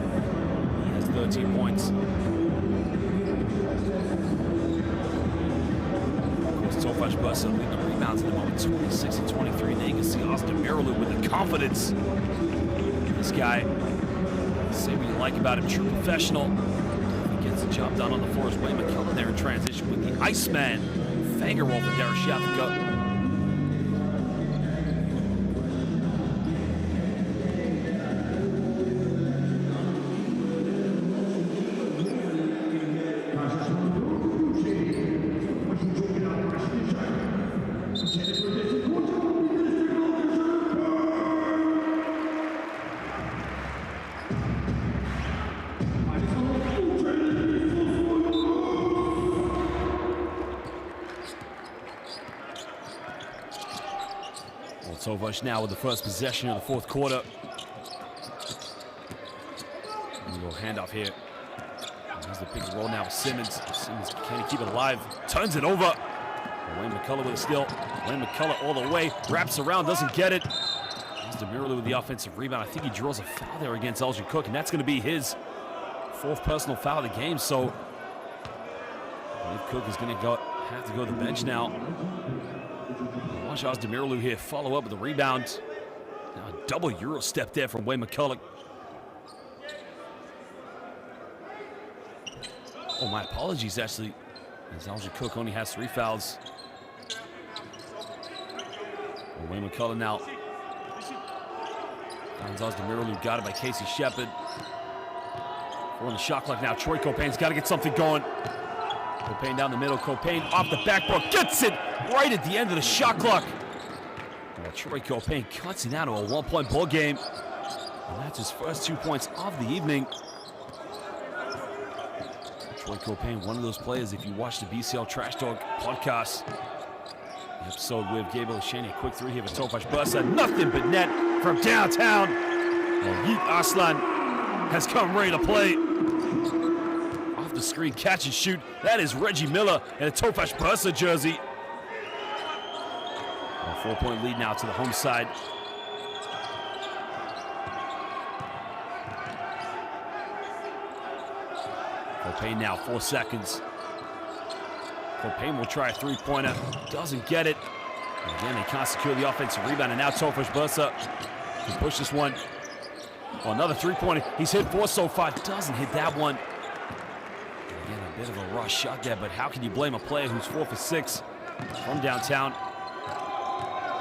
He has 13 points. Of course, Tofas Bursa leading the rebounds at the moment, 26 and 23. And then you can see Demiralu with the confidence. This guy, say what you like about him, true professional. He gets the job done on the floor as Wayne McKellar there in transition with the Iceman. Finger roll for Darüssafaka. Tofas now with the first possession of the fourth quarter. A little handoff here. Here's the pick and roll now with Simmons. Simmons, can he keep it alive? Turns it over. Wayne McKellar with a steal. Wayne McKellar all the way. Wraps around, doesn't get it. Demiralu with the offensive rebound. I think he draws a foul there against Elgin Cook, and that's going to be his 4th personal foul of the game. So I believe Cook is going to have to go to the bench now. Watch Demiralu here follow up with a rebound. Now a double Euro step there from Wayne McKellar. Oh, my apologies, actually. As Elgin Cook only has 3 fouls. Wayne McKellar now finds Demiralu, got it by Casey Shepard. On the shot clock now, Troy Copain's got to get something going. Copain down the middle, Copain off the backboard, gets it right at the end of the shot clock. Well, Troy Copain cuts it down to a 1-point ball game. And that's his first 2 points of the evening. Troy Copain, one of those players, if you watch the BCL Trash Talk podcast, the episode with Gabriel Shani, a quick 3 here for Tofas Bursa, nothing but net from downtown. Well, Yeet Aslan has come ready to play. Off the screen, catch and shoot. That is Reggie Miller in a Tofas Bursa jersey. A 4-point lead now to the home side. Copain now, 4 seconds. Copain will try a 3-pointer, doesn't get it. And again, they can't secure the offensive rebound, and now Tofas Bursa can push this one. Well, another 3-pointer. He's hit 4 so far, doesn't hit that one. Again, a bit of a rush shot there, but how can you blame a player who's 4 for 6 from downtown?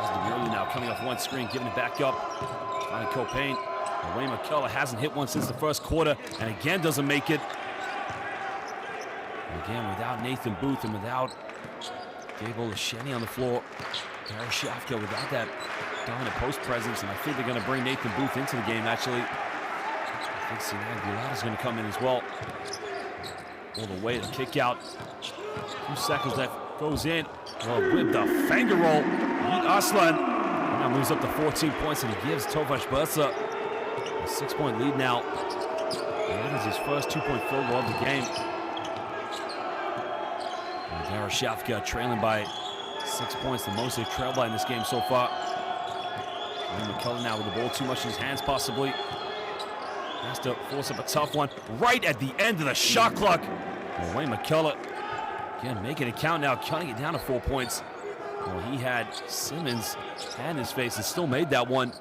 Demiralu now coming off one screen, giving it back up. Finding Copain. Wayne McKellar hasn't hit one since the first quarter, and again doesn't make it. And again, without Nathan Booth and without Gabriel Shani on the floor, Darüssafaka without that dominant post presence, and I think they're going to bring Nathan Booth into the game, actually. I think Sinan Gulada's going to come in as well. All the way to kick out. 2 seconds left. Goes in. Well, with the finger roll. Yeet Aslan now moves up to 14 points, and he gives Tofas Bursa A 6-point lead now. And that is his first 2-point field goal of the game. And Darüssafaka trailing by 6 points, the most they've trailed by in this game so far. Wayne McCullough now with the ball too much in his hands, possibly. Has to force up a tough one right at the end of the shot clock. Well, Wayne McCullough, again, making it count now, cutting it down to 4 points. Well, he had Simmons hand in his face and still made that one.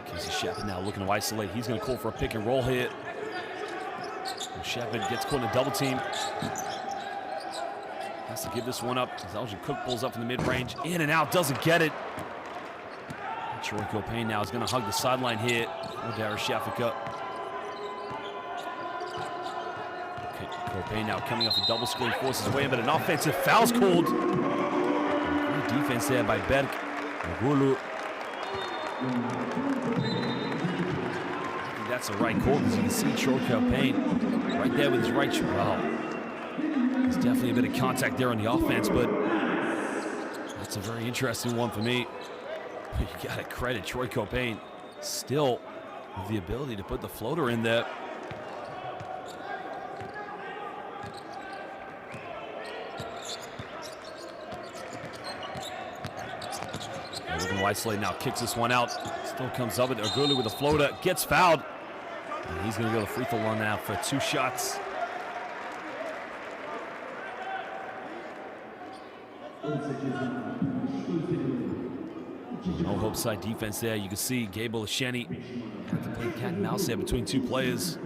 Casey Shepard now looking to isolate. He's going to call for a pick and roll here. Well, Shepard gets caught in a double team. Has to give this one up as Elgin Cook pulls up from the mid-range. In and out, doesn't get it. Troy Copain now is going to hug the sideline here for Darüssafaka. Copain now coming off the double screen, forces his way in, but an offensive foul's called. Great defense there by Berk Ngulu. I think that's the right call because you can see Troy Copain right there with his right shoulder. Wow. There's definitely a bit of contact there on the offense, but that's a very interesting one for me. You gotta credit Troy Copain still with the ability to put the floater in there. Logan Whiteslade now kicks this one out. Still comes up with Ngulu with a floater, gets fouled. And he's gonna go to the free throw line now for 2 shots. No hope side defense there. You can see Gable Asheni had to play cat and mouse there between 2 players.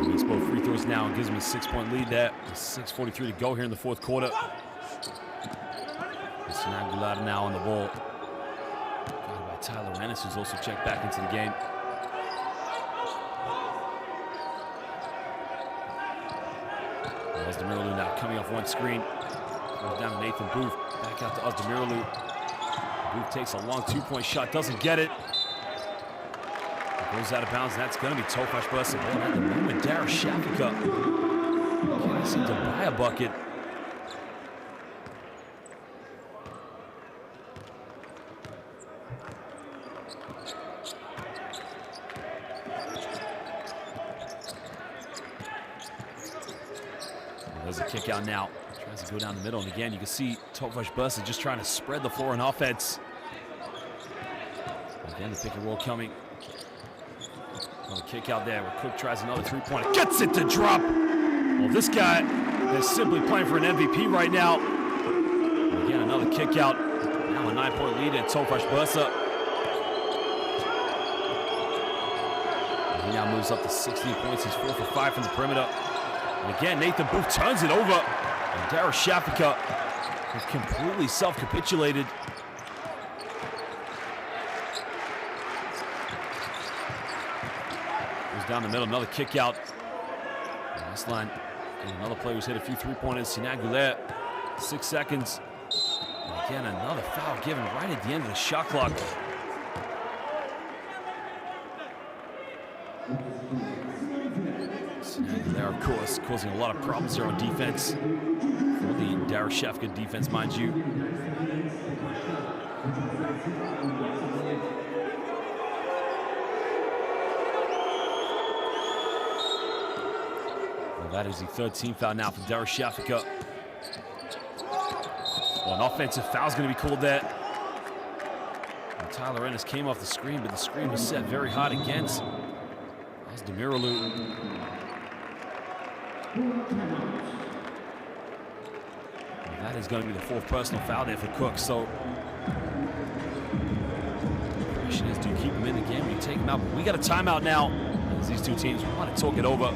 Makes both free throws now and gives him a 6-point lead there. 6:43 to go here in the 4th quarter. Sinagulada now on the ball. Guarded by Tyler Ennis, who's also checked back into the game. Ozdemiralu now coming off one screen. Goes down to Nathan Booth. Back out to Ozdemiralu. Booth takes a long 2-point shot, doesn't get it. Goes out of bounds, and that's going to be Tofas Bursa. At the moment, Darüssafaka can't seem to buy a bucket. There's a kick out now. Tries to go down the middle, and again, you can see Tofas Bursa just trying to spread the floor on offense. Again, the pick and roll coming. Another kick out there where Cook tries another 3-pointer. Gets it to drop. Well, this guy is simply playing for an MVP right now. And again, another kick out. Now a 9-point lead in Tofas Bursa. He now moves up to 16 points. He's 4 for 5 from the perimeter. And again, Nathan Booth turns it over. And Darüssafaka has completely self-capitulated. Down the middle, another kick out. Last line, another player who's hit a few 3-pointers. Sinagulada, 6 seconds. And again, another foul given right at the end of the shot clock. Sinagulada, of course, causing a lot of problems here on defense. For the Darüssafaka defense, mind you. That is the 3rd team foul now for Darüssafaka. Well, an offensive foul is going to be called there. And Tyler Ennis came off the screen, but the screen was set very hard against Ozdemiralu. That is going to be the 4th personal foul there for Cook. So the question is, do you keep him in the game or do you take him out? But we got a timeout now as these 2 teams want to talk it over.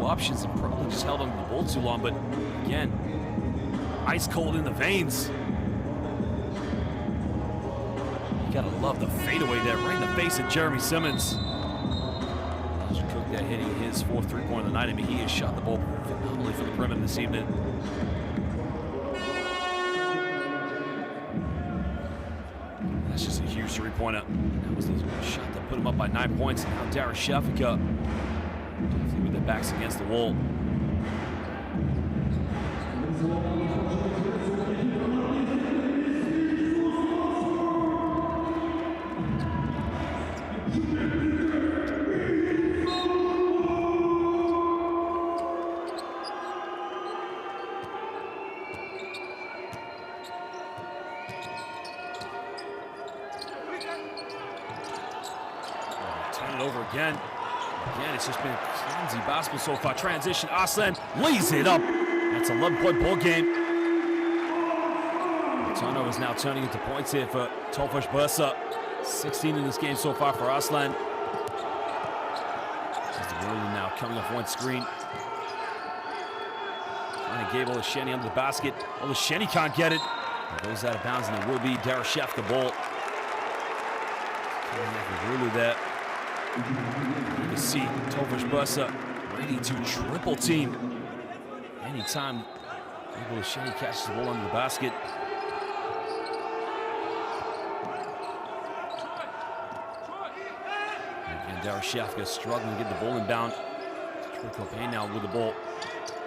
options and probably just held on to the ball too long, but again, ice cold in the veins. You gotta love the fadeaway there, right in the face of Jeremy Simmons. Cook there hitting his fourth three-pointer of the night. I mean, he has shot the ball phenomenally for the perimeter this evening. That's just a huge three-pointer. That was the shot that put him up by 9 points. And now Darüssafaka definitely with their backs against the wall. Turn it over again. Again, it's just been clumsy basketball so far. Transition, Arslan lays it up. That's an 11-point ball game. The turnover is now turning into points here for Tofas Bursa. 16 in this game so far for Arslan. Now coming off one screen. Trying to gave Olasheni under the basket. Olasheni can't get it. It goes out of bounds, and it will be Darüssafaka ball. Rulu there. You can see Tofas Bursa ready to triple team. Anytime Olasheni catches the ball under the basket. Again, Darüssafaka struggling to get the ball inbound. Triple Payne now with the ball.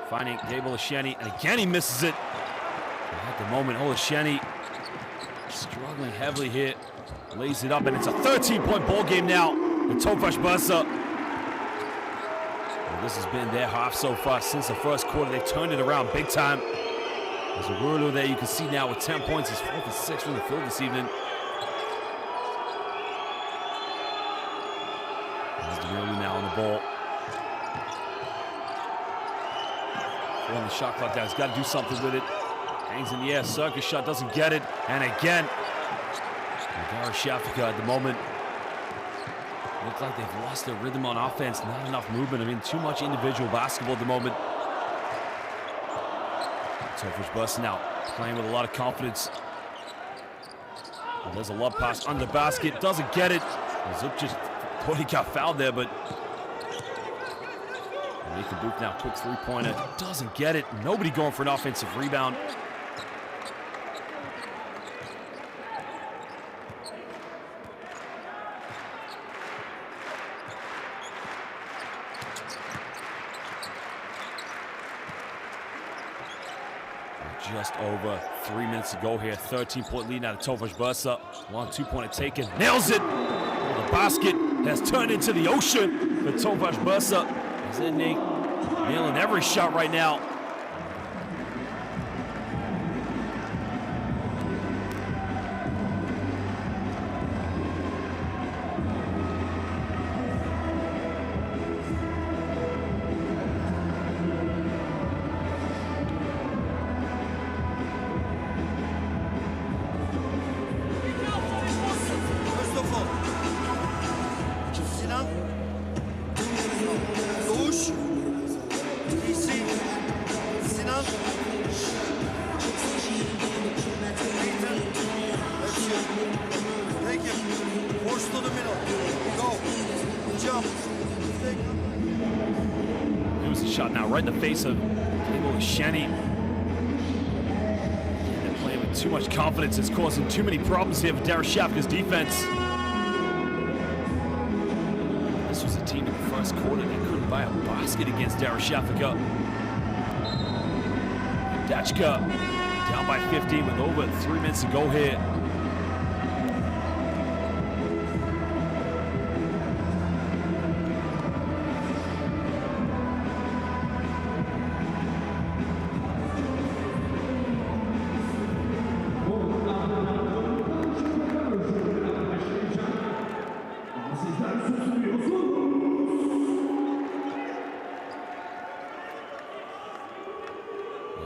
Finding Gabe Olasheni, and again he misses it. At the moment, Olasheni struggling heavily here. Lays it up, and it's a 13-point ball game now with Tofas Bursa. Well, this has been their half so far since the first quarter. They've turned it around big time. There's a Rulu there you can see now with 10 points. He's 4 for 6 from the field this evening. There's Rulu now on the ball. On the shot clock down. He's got to do something with it. Hangs in the air. Circus shot doesn't get it. And again, Darüssafaka at the moment look like they've lost their rhythm on offense. Not enough movement. I mean, too much individual basketball at the moment. Tofas Bursa now playing with a lot of confidence. Well, there's a lob pass under the basket. Doesn't get it. Zup just thought he got fouled there, but Nathan Booth now, quick three-pointer. Doesn't get it. Nobody going for an offensive rebound. Just over 3 minutes to go here. 13-point lead now to Tofas Bursa. Long two-pointer taken. Nails it. Well, the basket has turned into the ocean for Tofas Bursa. He's nailing every shot right now. It was a shot now right in the face of Olasheni. They're playing with too much confidence. It's causing too many problems here for Darüssafaka's defense. This was a team in the first quarter that couldn't buy a basket against Darüssafaka. Dachka down by 15 with over 3 minutes to go here.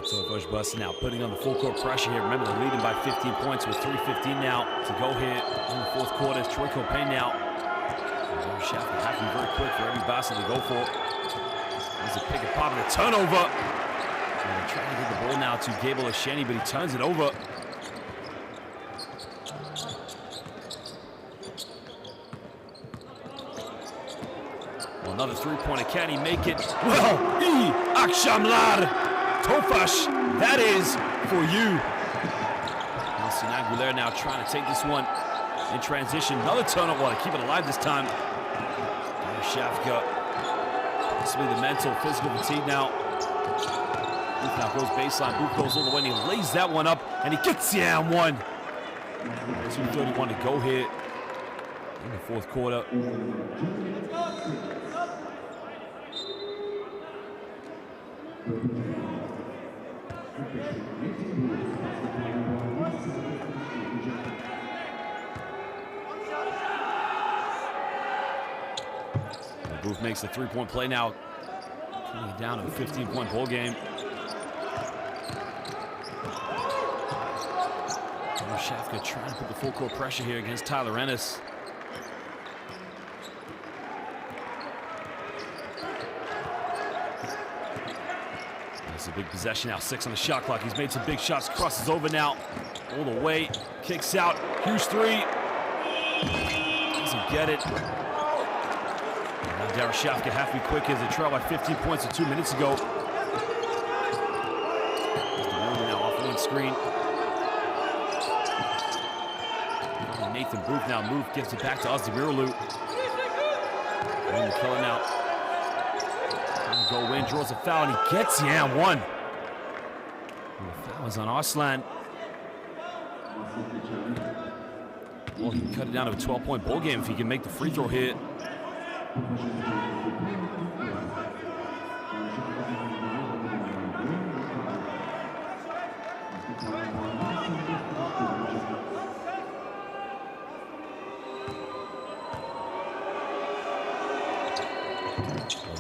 Tofas Bursa now putting on the full court pressure here. Remember, they're leading by 15 points with 3:15 now to go here in the fourth quarter. It's Troy Copay now. Darüssafaka having very quick for every basket they go for. There's a pick and pop and a turnover. And they're trying to get the ball now to Gable Asheni, but he turns it over. Well, another three-pointer. Can he make it? Well, Akshamlar Tofas, that is for you. Sinan Gouler now trying to take this one in transition. Another turnover to keep it alive this time. Darüssafaka, possibly the mental, physical fatigue now. Booth now goes baseline. Booth goes all the way and he lays that one up and he gets the and one. 2:31 to go here in the fourth quarter. Booth makes the three-point play now, cutting it down to a 15-point ball game. Darüssafaka trying to put the full court pressure here against Tyler Ennis. That's a big possession now, 6 on the shot clock. He's made some big shots, crosses over now, all the way, kicks out, huge three. Doesn't get it. Now Darüssafaka have to be quick as they trail by 15 points 2 minutes ago. Now off one screen. Nathan Booth now gives it back to Ozdemiroğlu. McKellar now. Go in, draws a foul, and he gets the and one. And the foul is on Arslan. Well, he can cut it down to a 12-point ball game if he can make the free throw here.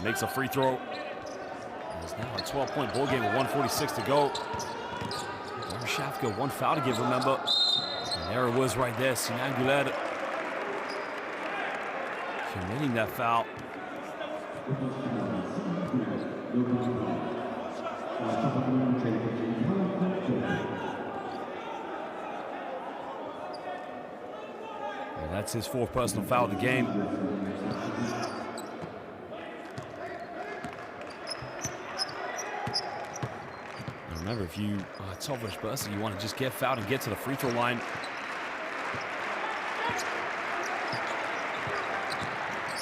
Makes a free throw. It's now a 12-point ball game with 1:46 to go. Darüssafaka one foul to give, remember. And there it was right there. Sinan Gouler committing that foul. And that's his 4th personal foul of the game. Remember, if you Tofas Bursa, you want to just get fouled and get to the free throw line.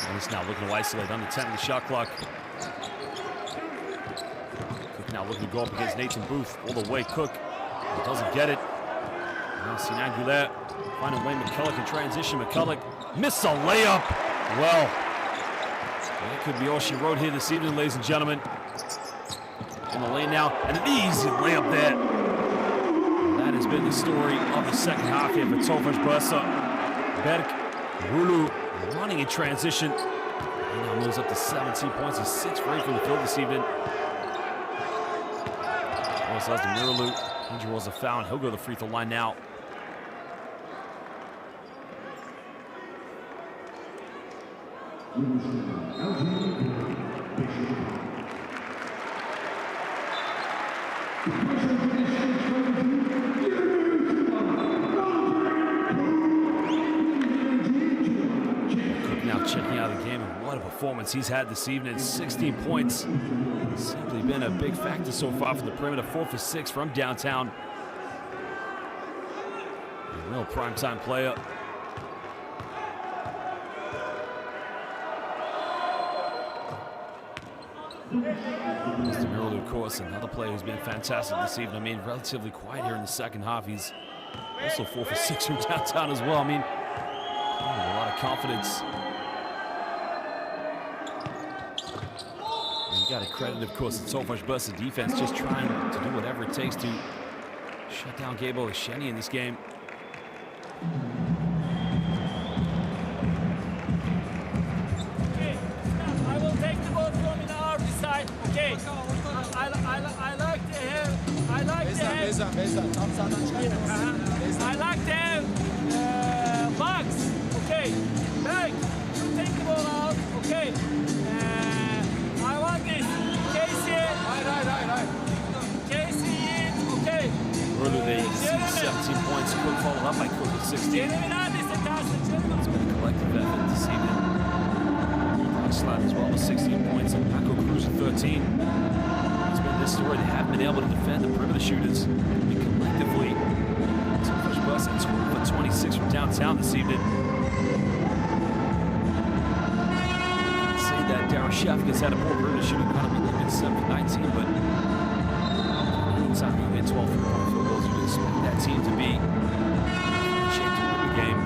And it's now looking to isolate under 10 on the shot clock. Cook now looking to go up against Nathan Booth all the way. Cook doesn't get it. Now Sinan Gouler finding Wayne McCulloch in transition. McCulloch missed a layup. Well, that could be all she wrote here this evening, ladies and gentlemen. In the lane now, and an easy layup there. And that has been the story of the second half here for Tofas Bursa. Berk Rulu running in transition. He now moves up to 17 points. He's 6 for 8 from the field this evening. Also has the Ozdemiroğlu. He draws a foul, and he'll go to the free throw line now. Now checking out the game, and what a performance he's had this evening. 16 points. Simply been a big factor so far from the perimeter. 4 for 6 from downtown. A real primetime player. Ozdemiroğlu, of course, another player who's been fantastic this evening. I mean, relatively quiet here in the second half. He's also 4 for 6 from downtown as well. I mean, a lot of confidence. And you got to credit, of course, the Tofas Bursa defense just trying to do whatever it takes to shut down Gable Asheni in this game. Okay, I will take the ball from the RB side. Okay, I like to have, I like to have box. Okay, Berk, you take the ball out. Okay, I want this. Eliminati se tasse, It's been a collective effort this evening. Iceland as well with 16 points and Paco Cruz with 13. It's been this story. They haven't been able to defend the perimeter shooters. And collectively, Tofas Bursa 12 for 26 from downtown this evening. I'd say that Darüssafaka's had a poor perimeter shooting pattern. We've been 7 for 19, but anytime you hit 12 3-point field goals, you expect that team to be in shape to win the game.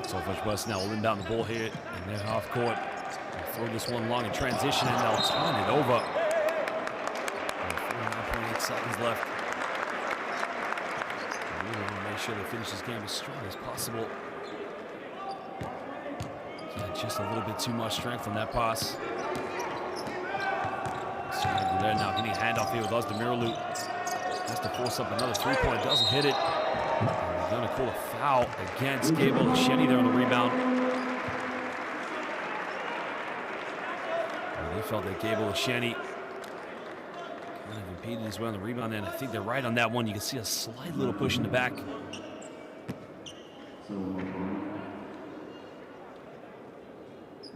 Tofas Bursa now will inbound the ball here in their half court. They'll throw this one long in transition and they'll turn it over. 4.8 seconds left. They really want to make sure they finish this game as strong as possible. Yeah, just a little bit too much strength on that pass. Over there now, getting a handoff here with Ozdemiroğlu. Has to force up another three-point, doesn't hit it. They're going to call a foul against Gabe Olasheni there on the rebound. And they felt that Gabe Olasheni kind of impeded his way on the rebound, and I think they're right on that one. You can see a slight little push in the back.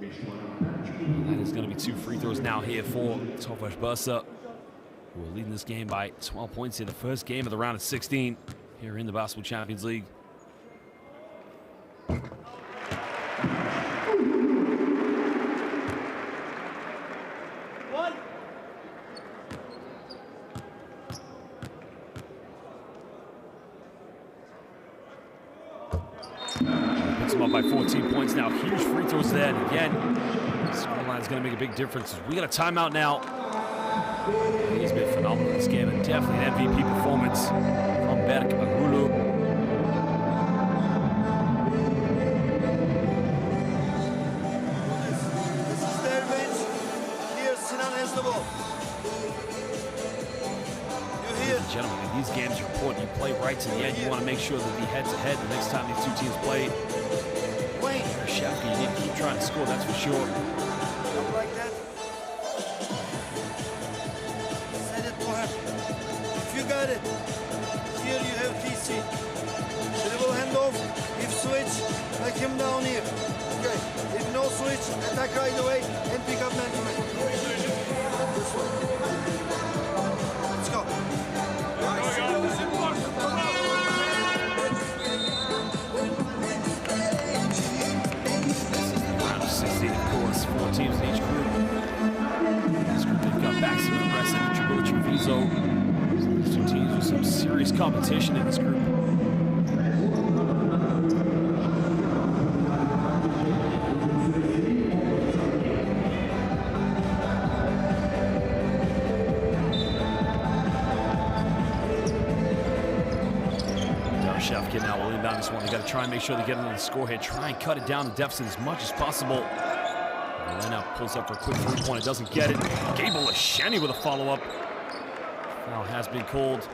That is going to be 2 free throws now here for Tofas Bursa, who are leading this game by 12 points here. The first game of the round of 16 here in the Basketball Champions League. Puts them up by 14 points now. Huge free throws there. And again, scoreline is going to make a big difference. We got a timeout now. He's been phenomenal in this game, and definitely an MVP performance from Berk Agulu. This is their bench. Here, Sinan has the ball. You hear? Gentlemen, in these games, you're important. You play right to the end. You want to make sure that the head-to-head the next time these two teams play. Wayne. Shafka, you need to keep trying to score, that's for sure. Come like that. Send it for him. If you got it, here you have TC. Dribble handoff. If switch, like him down here. Okay. If no switch, attack right away and pick up man to man. This one. Let's go. Round of 16, of course, 4 teams in each group. This group, they've got Maxim and Resen and Tribula Treviso. So these two teams with some serious competition in this group. Darüssafaka now will inbound this one. They got to try and make sure they get into the score here. Try and cut it down the deficit as much as possible. And then now pulls up for a quick three-point. It doesn't get it. Gabe Olasheni with a follow-up. Foul has been called.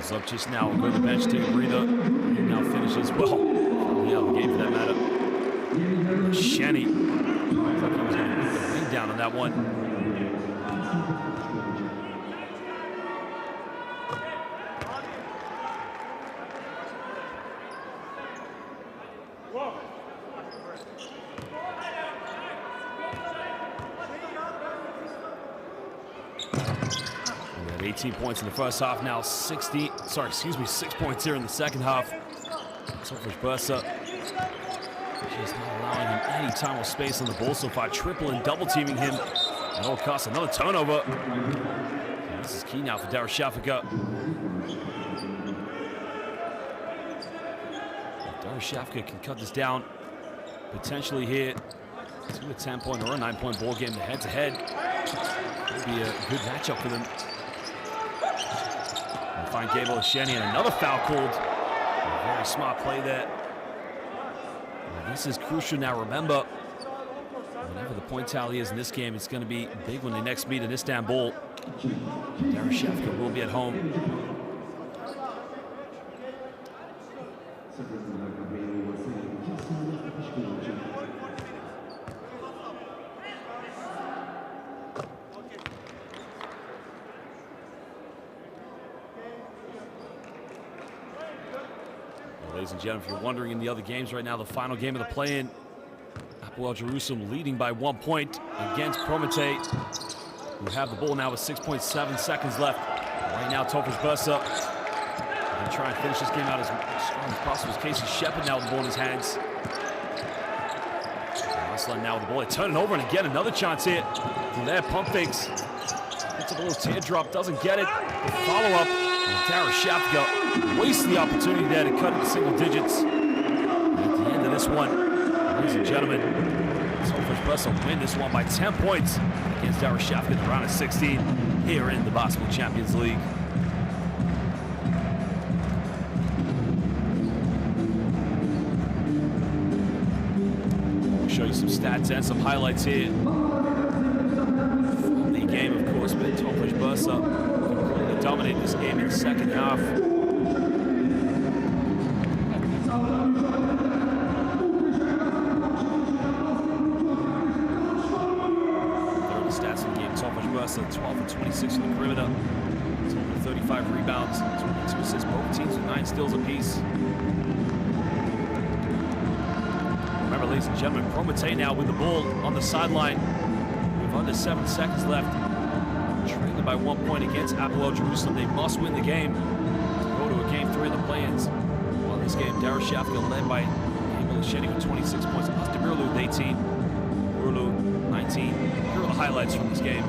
Zubčić now will go to the bench, take a breather. He now finishes well. Yeah, the game for that matter. Olasheni. Looks like he was going to put the wing down on that one. We had 18 points in the first half, now 6 points here in the second half. Tofas Bursa just not allowing him any time or space on the ball so far. Triple and double teaming him at all costs. Another turnover. And this is key now for Darüssafaka. Darüssafaka can cut this down potentially here to a 10-point or a 9-point ball game. The head-to-head could be a good matchup for them. Find Gameday and another foul called. A very smart play there. Well, this is crucial now. Remember, whatever the point tally is in this game, it's going to be big when they next meet in Istanbul. Darüssafaka will be at home. Ladies and gentlemen, if you're wondering, in the other games right now, the final game of the play-in, Hapoel Jerusalem leading by 1 point against Prometey, who have the ball now with 6.7 seconds left. Right now, Tofas Bursa going to try and finish this game out as strong as possible. As Casey Shepard now with the ball in his hands. Aslan now with the ball. They turn it over, and again, another chance here. From there, pump fakes. Gets a little teardrop, doesn't get it. The follow-up. Darüssafaka wastes the opportunity there to cut it to single digits. And at the end of this one, ladies and gentlemen, Tofas Bursa win this one by 10 points against Darüssafaka in the round of 16 here in the Basketball Champions League. I'll show you some stats and some highlights here from the game, of course, but Tofas Bursa dominate this game in the second half. There are the stats in the game. Tofas Bursa, 12 and 26 on the perimeter. 35 rebounds, 22 assists. Both teams with 9 steals apiece. Remember, ladies and gentlemen, Prometey now with the ball on the sideline. With under 7 seconds left. Trailing by 1 point against Hapoel Jerusalem. They must win the game to go to a game 3 of the play-ins. Well, this game, Darüssafaka led by Gameday with 26 points. Özdemir with 18. Urlu, 19. Here are the highlights from this game.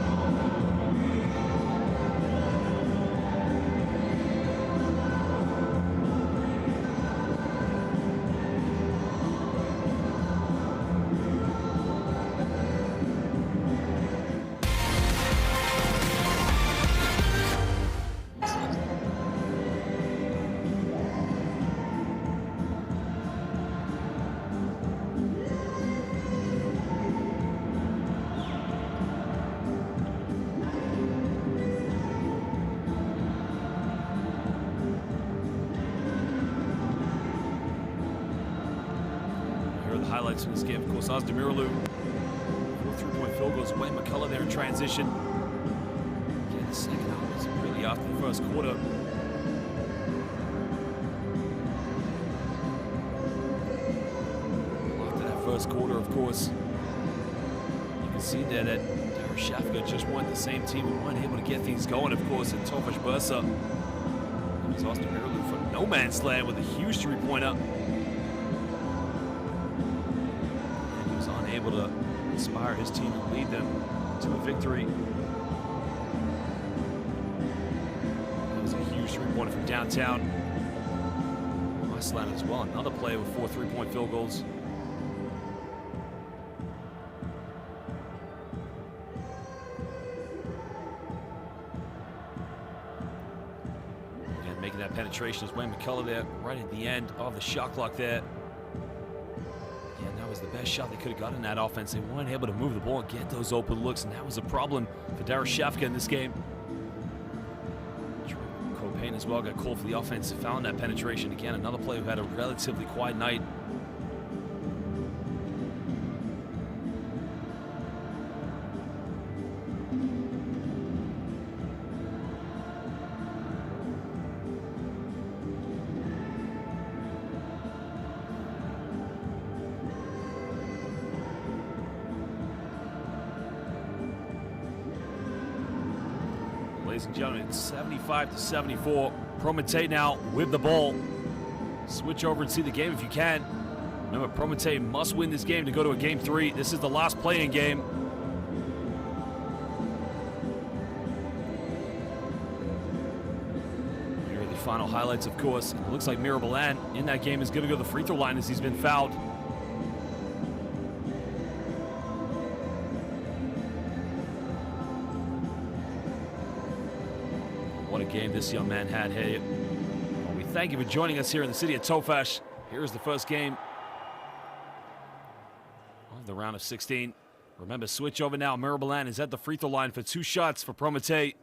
Highlights from this game, of course, Özdemir, 4 3-point field goals. Wayne McCullough there in transition. Again, the second half was really after the first quarter. After that first quarter, of course, you can see there that Darüssafaka just weren't the same team and weren't able to get things going, of course, and Tofas Bursa. It was Özdemir for no man's land with a huge 3-pointer. Able to inspire his team and lead them to a victory. That was a huge 3-pointer from downtown. Aslan as well, another player with 4 3-point field goals. Again, making that penetration is Wayne McCullough there, right at the end of the shot clock there. Was the best shot they could have gotten in that offense. They weren't able to move the ball and get those open looks, and that was a problem for Darüssafaka in this game. Copain as well got called for the offense, found that penetration. Again, another player who had a relatively quiet night. Ladies and gentlemen, it's 75-74. Prometey now with the ball. Switch over and see the game if you can. Remember, Prometey must win this game to go to a game 3. This is the last play-in game. Here are the final highlights, of course. It looks like Mirabalan in that game is going to go to the free throw line as he's been fouled. What a great game this young man had here. Well, we thank you for joining us here in the city of Tofas. Here's the first game of the round of 16. Remember, switch over now. Mirabalan is at the free throw line for 2 shots for Prometey.